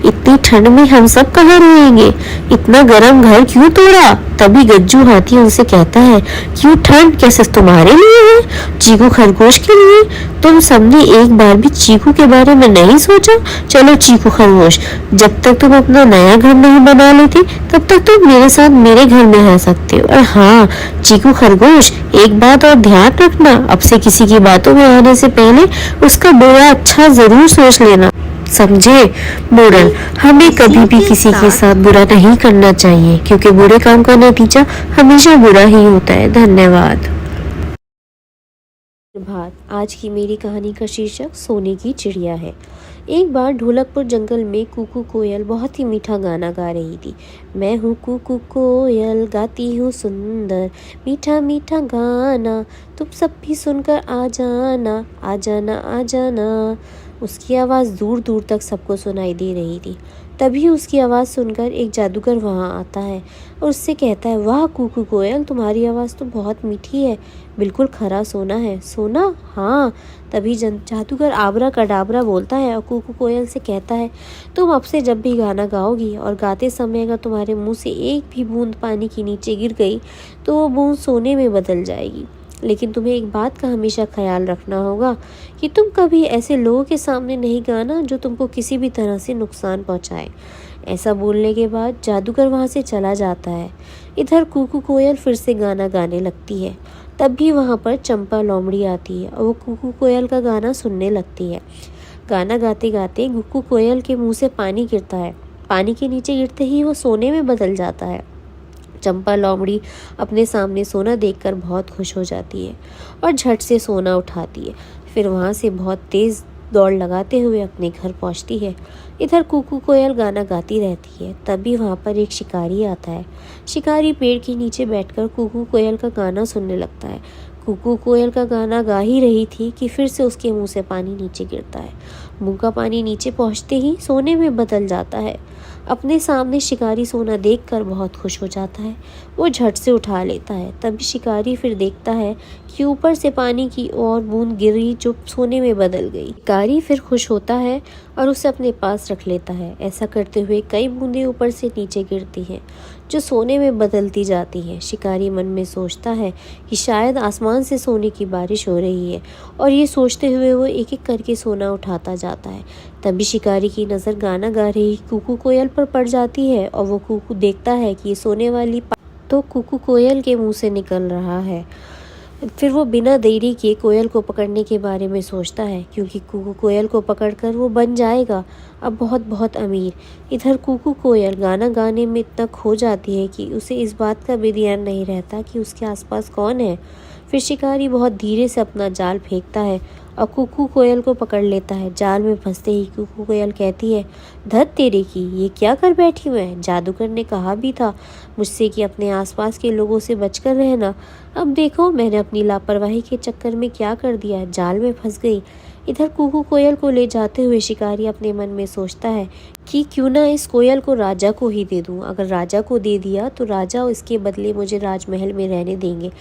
Speaker 1: इतनी ठंड में हम सब कहाँ रहेंगे? इतना गर्म घर क्यों तोड़ा? तभी गज्जू हाथी उनसे कहता है, क्यों ठंड कैसे तुम्हारे लिए है? चीकू खरगोश के लिए? तुम सबने एक बार भी चीकू के बारे में नहीं सोचा? चलो चीकू खरगोश, जब तक तुम अपना नया घर नहीं बना लेते तब तक तुम मेरे साथ मेरे घर में रह सकते हो। और हाँ चीकू खरगोश, एक बात और ध्यान रखना, अब से किसी की बातों में आने से पहले उसका बुरा अच्छा जरूर सोच लेना, समझे? मोरल, हमें कभी भी किसी के साथ बुरा नहीं करना चाहिए, क्योंकि बुरे काम का नतीजा हमेशा बुरा ही होता है। धन्यवाद। आज की मेरी कहानी का शीर्षक सोने की चिड़िया है। एक बार ढोलकपुर जंगल में कुकू कोयल बहुत ही मीठा गाना गा रही थी। मैं हूँ कुकू कोयल, गाती हूँ सुंदर मीठा मीठा गाना, तुम सब भी सुनकर आ जाना, आ जाना, आ जाना। उसकी आवाज़ दूर दूर तक सबको सुनाई दे रही थी। तभी उसकी आवाज़ सुनकर एक जादूगर वहाँ आता है और उससे कहता है, वाह कुकू कोयल, तुम्हारी आवाज़ तो बहुत मीठी है, बिल्कुल खरा सोना है। सोना? हाँ। तभी जादूगर आबरा कडाबरा बोलता है और कुकू कोयल से कहता है, तुम अब से जब भी गाना गाओगी और गाते समय अगर तुम्हारे मुंह से एक भी बूंद पानी के नीचे गिर गई तो वो बूंद सोने में बदल जाएगी। लेकिन तुम्हें एक बात का हमेशा ख्याल रखना होगा कि तुम कभी ऐसे लोगों के सामने नहीं गाना जो तुमको किसी भी तरह से नुकसान पहुंचाए। ऐसा बोलने के बाद जादूगर वहां से चला जाता है। इधर कुकू कोयल फिर से गाना गाने लगती है। तब भी वहां पर चंपा लोमड़ी आती है और वो कुकू कोयल का गाना सुनने लगती है। गाना गाते गाते कुकू कोयल के मुंह से पानी गिरता है। पानी के नीचे गिरते ही वो सोने में बदल जाता है। चंपा लोमड़ी अपने सामने सोना देखकर बहुत खुश हो जाती है और झट से सोना उठाती है। फिर वहाँ से बहुत तेज़ दौड़ लगाते हुए अपने घर पहुँचती है। इधर कुकू कोयल गाना गाती रहती है। तभी वहाँ पर एक शिकारी आता है। शिकारी पेड़ के नीचे बैठकर कुकू कोयल का गाना सुनने लगता है। कुकू कोयल का गाना गा ही रही थी कि फिर से उसके मुंह से पानी नीचे गिरता है। मुंह का पानी नीचे पहुँचते ही सोने में बदल जाता है। अपने सामने शिकारी सोना देखकर बहुत खुश हो जाता है। वो झट से उठा लेता है। तभी शिकारी फिर देखता है कि ऊपर से पानी की और बूंद गिरी जो सोने में बदल गई। शिकारी फिर खुश होता है और उसे अपने पास रख लेता है। ऐसा करते हुए कई बूंदें ऊपर से नीचे गिरती हैं जो सोने में बदलती जाती हैं। शिकारी मन में सोचता है कि शायद आसमान से सोने की बारिश हो रही है और ये सोचते हुए वो एक एक करके सोना उठाता जाता है। तभी शिकारी की नज़र गाना गा रही कुकू कोयल पर पड़ जाती है और वो कुकू देखता है कि ये सोने वाली तो कुकू कोयल के मुंह से निकल रहा है। फिर वो बिना देरी के कोयल को पकड़ने के बारे में सोचता है, क्योंकि कुकू कोयल को पकड़कर वो बन जाएगा अब बहुत बहुत अमीर। इधर कुकू कोयल गाना गाने में इतना खो जाती है कि उसे इस बात का भी ध्यान नहीं रहता कि उसके आसपास कौन है। फिर शिकारी बहुत धीरे से अपना जाल फेंकता है और कुकू कोयल को पकड़ लेता है। जाल में फंसते ही कुकू कोयल कहती है, धत तेरे की, ये क्या कर बैठी हूँ मैं? जादूगर ने कहा भी था मुझसे कि अपने आसपास के लोगों से बचकर रहना। अब देखो मैंने अपनी लापरवाही के चक्कर में क्या कर दिया, जाल में फंस गई। इधर कुकू कोयल को ले जाते हुए शिकारी अपने मन में सोचता है कि क्यों ना इस कोयल को राजा को ही दे दूं। अगर राजा को दे दिया तो राजा इसके बदले मुझे राजमहल में रहने देंगे,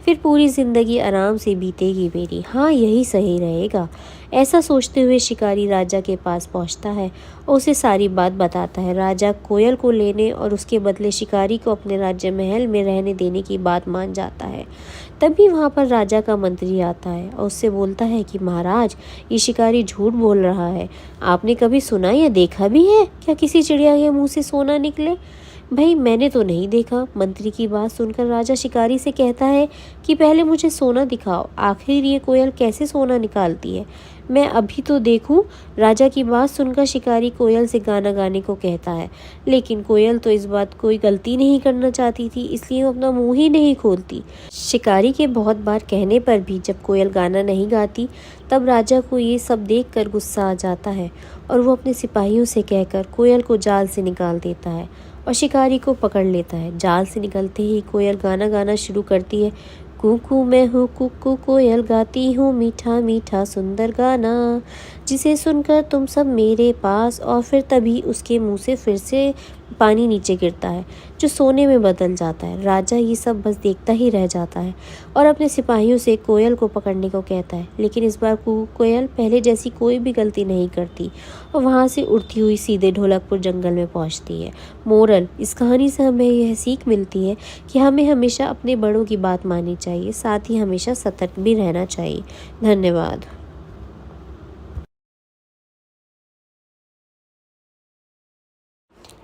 Speaker 1: फिर पूरी ज़िंदगी आराम से बीतेगी मेरी। हाँ, यही सही रहेगा। ऐसा सोचते हुए शिकारी राजा के पास पहुंचता है और उसे सारी बात बताता है। राजा कोयल को लेने और उसके बदले शिकारी को अपने राज्य महल में रहने देने की बात मान जाता है। तभी वहाँ पर राजा का मंत्री आता है और उससे बोलता है कि महाराज, ये शिकारी झूठ बोल रहा है। आपने कभी सुना या देखा भी है क्या किसी चिड़िया के मुंह से सोना निकले? भाई मैंने तो नहीं देखा। मंत्री की बात सुनकर राजा शिकारी से कहता है कि पहले मुझे सोना दिखाओ, आखिर ये कोयल कैसे सोना निकालती है, मैं अभी तो देखूं। राजा की बात सुनकर शिकारी कोयल से गाना गाने को कहता है, लेकिन कोयल तो इस बात कोई गलती नहीं करना चाहती थी, इसलिए वो अपना मुंह ही नहीं खोलती। शिकारी के बहुत बार कहने पर भी जब कोयल गाना नहीं गाती, तब राजा को ये सब देखकर गुस्सा आ जाता है और वो अपने सिपाहियों से कहकर कोयल को जाल से निकाल देता है और शिकारी को पकड़ लेता है। जाल से निकलते ही कोयल गाना गाना शुरू करती है। कुकू मैं हूँ कुकू कोयल, गाती हूँ मीठा मीठा सुंदर गाना, जिसे सुनकर तुम सब मेरे पास। और फिर तभी उसके मुंह से फिर से पानी नीचे गिरता है जो सोने में बदल जाता है। राजा ये सब बस देखता ही रह जाता है और अपने सिपाहियों से कोयल को पकड़ने को कहता है, लेकिन इस बार कोयल पहले जैसी कोई भी गलती नहीं करती और वहाँ से उड़ती हुई सीधे ढोलकपुर जंगल में पहुँचती है। मोरल, इस कहानी से हमें यह सीख मिलती है कि हमें हमेशा अपने बड़ों की बात माननी चाहिए, साथ ही हमेशा सतर्क भी रहना चाहिए। धन्यवाद।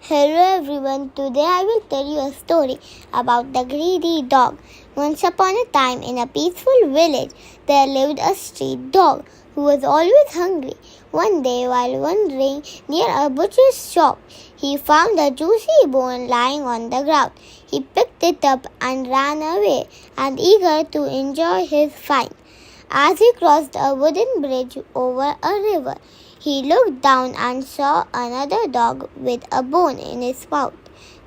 Speaker 2: Hello everyone, today I will tell you a story about the greedy dog. Once upon a time in a peaceful village, there lived a street dog who was always hungry. One day while wandering near a butcher's shop, he found a juicy bone lying on the ground. He picked it up and ran away, and eager to enjoy his find. As he crossed a wooden bridge over a river, he looked down and saw another dog with a bone in his mouth.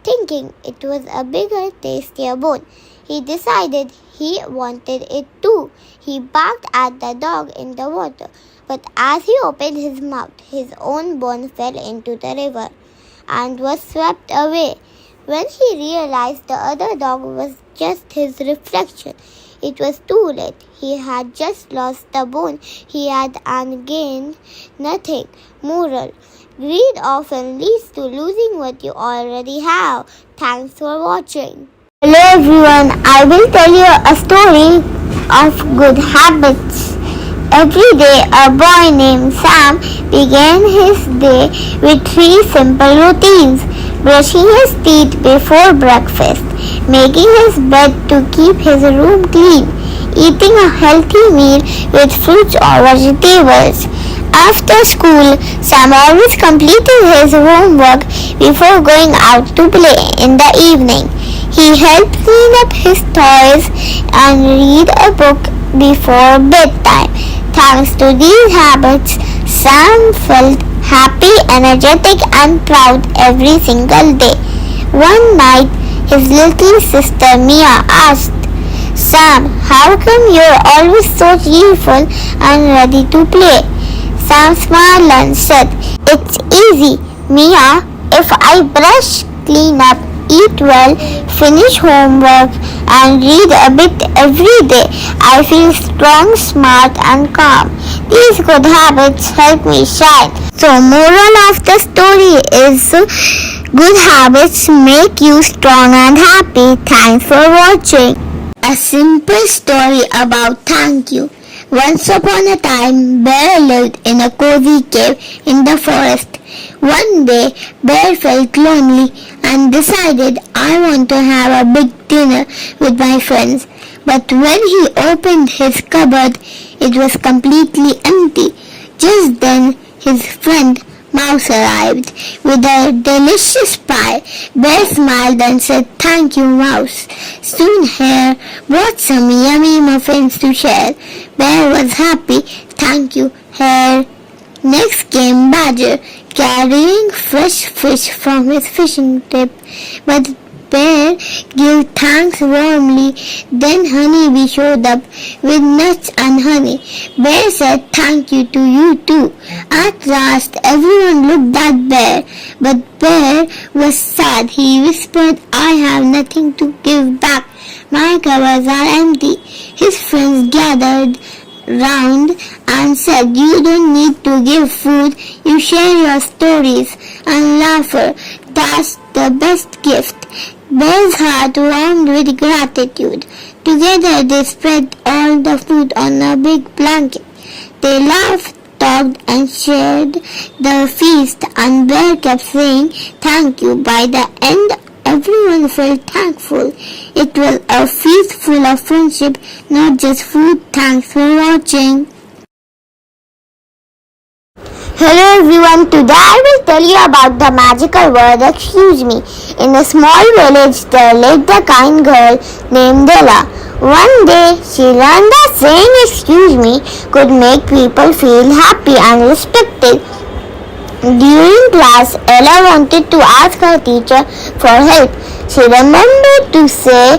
Speaker 2: Thinking it was a bigger, tastier bone, he decided he wanted it too. He barked at the dog in the water, but as he opened his mouth, his own bone fell into the river and was swept away. When he realized the other dog was just his reflection, it was too late. He had just lost the bone he had and gained nothing. Moral: greed often leads to losing what you already have. Thanks for watching. Hello everyone, I will tell you a story of good habits. Every day, a boy named Sam began his day with 3 simple routines: brushing his teeth before breakfast, making his bed to keep his room clean, eating a healthy meal with fruits or vegetables. After school, Sam always completed his homework before going out to play in the evening. He helped clean up his toys and read a book before bedtime. Thanks to these habits, Sam felt happy, energetic and proud every single day. One night, his little sister Mia asked, "Sam, how come you're always so cheerful and ready to play?" Sam smiled and said, "It's easy, Mia. If I brush, clean up, eat well, finish homework and read a bit every day, I feel strong, smart and calm. These good habits help me shine." So moral of the story is good habits make you strong and happy. Thanks for watching. A simple story about thank you. Once upon a time, Bear lived in a cozy cave in the forest. One day, Bear felt lonely and decided, "I want to have a big dinner with my friends." But when he opened his cupboard, it was completely empty. Just then, his friend Mouse arrived with a delicious pie. Bear smiled and said, "Thank you, Mouse." Soon Hare brought some yummy muffins to share. Bear was happy. "Thank you, Hare." Next came Badger, carrying fresh fish from his fishing trip. But bear gave thanks warmly. Then Honeybee showed up with nuts and honey. Bear said thank you to you too. At last everyone looked at Bear, but Bear was sad. He whispered, I have nothing to give back. My cupboards are empty. His friends gathered round and said, you don't need to give food, you share your stories and laughter. That's the best gift. Bear's heart warmed with gratitude. Together they spread all the food on a big blanket. They laughed, talked and shared the feast, and Bear kept saying thank you. By the end, everyone felt thankful. It was a feast full of friendship, not just food. Thanks for watching. Hello everyone, today I will tell you about the magical word excuse me. In a small village there lived a kind girl named Ella. One day she learned that saying excuse me could make people feel happy and respected. During class, Ella wanted to ask her teacher for help. She remembered to say,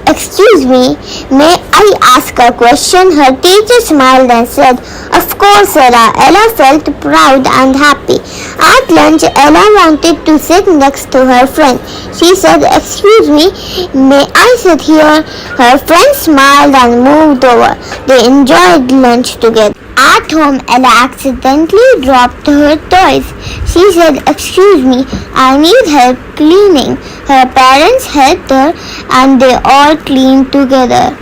Speaker 2: excuse me, may I ask a question? Her teacher smiled and said, of course, Ella. Ella felt proud and happy. At lunch, Ella wanted to sit next to her friend. She said, excuse me, may I sit here? Her friend smiled and moved over. They enjoyed lunch together. At home, Ella accidentally dropped her toys. She said, excuse me, I need help cleaning. Her parents helped her and they all cleaned together.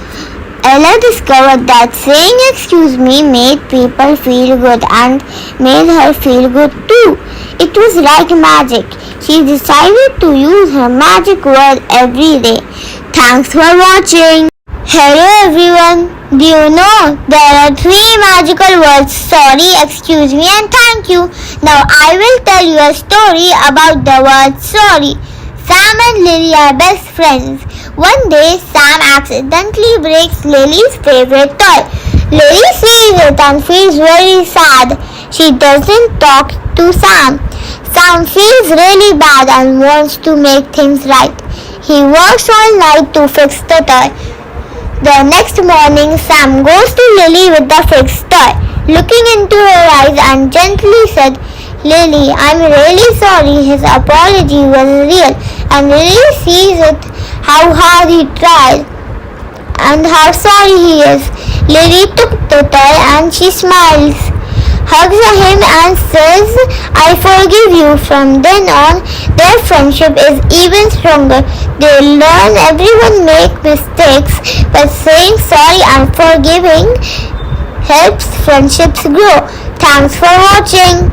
Speaker 2: Ella discovered that saying excuse me made people feel good and made her feel good too. It was like magic. She decided to use her magic word every day. Thanks for watching. Hello everyone. Do you know there are 3 magical words: sorry, excuse me and thank you. Now I will tell you a story about the word sorry. Sam and Lily are best friends. One day Sam accidentally breaks Lily's favorite toy. Lily sees it and feels very sad. She doesn't talk to Sam. Sam feels really bad and wants to make things right. He works all night to fix the toy. The next morning, Sam goes to Lily with the fixed toy. Looking into her eyes and gently said, Lily, I'm really sorry. His apology was real. And Lily sees it, how hard he tried and how sorry he is. Lily took the toy and she smiles, hugs him and says, I forgive you. From then on, their friendship is even stronger. They learn everyone makes mistakes, but saying sorry and forgiving helps friendships grow. Thanks for watching.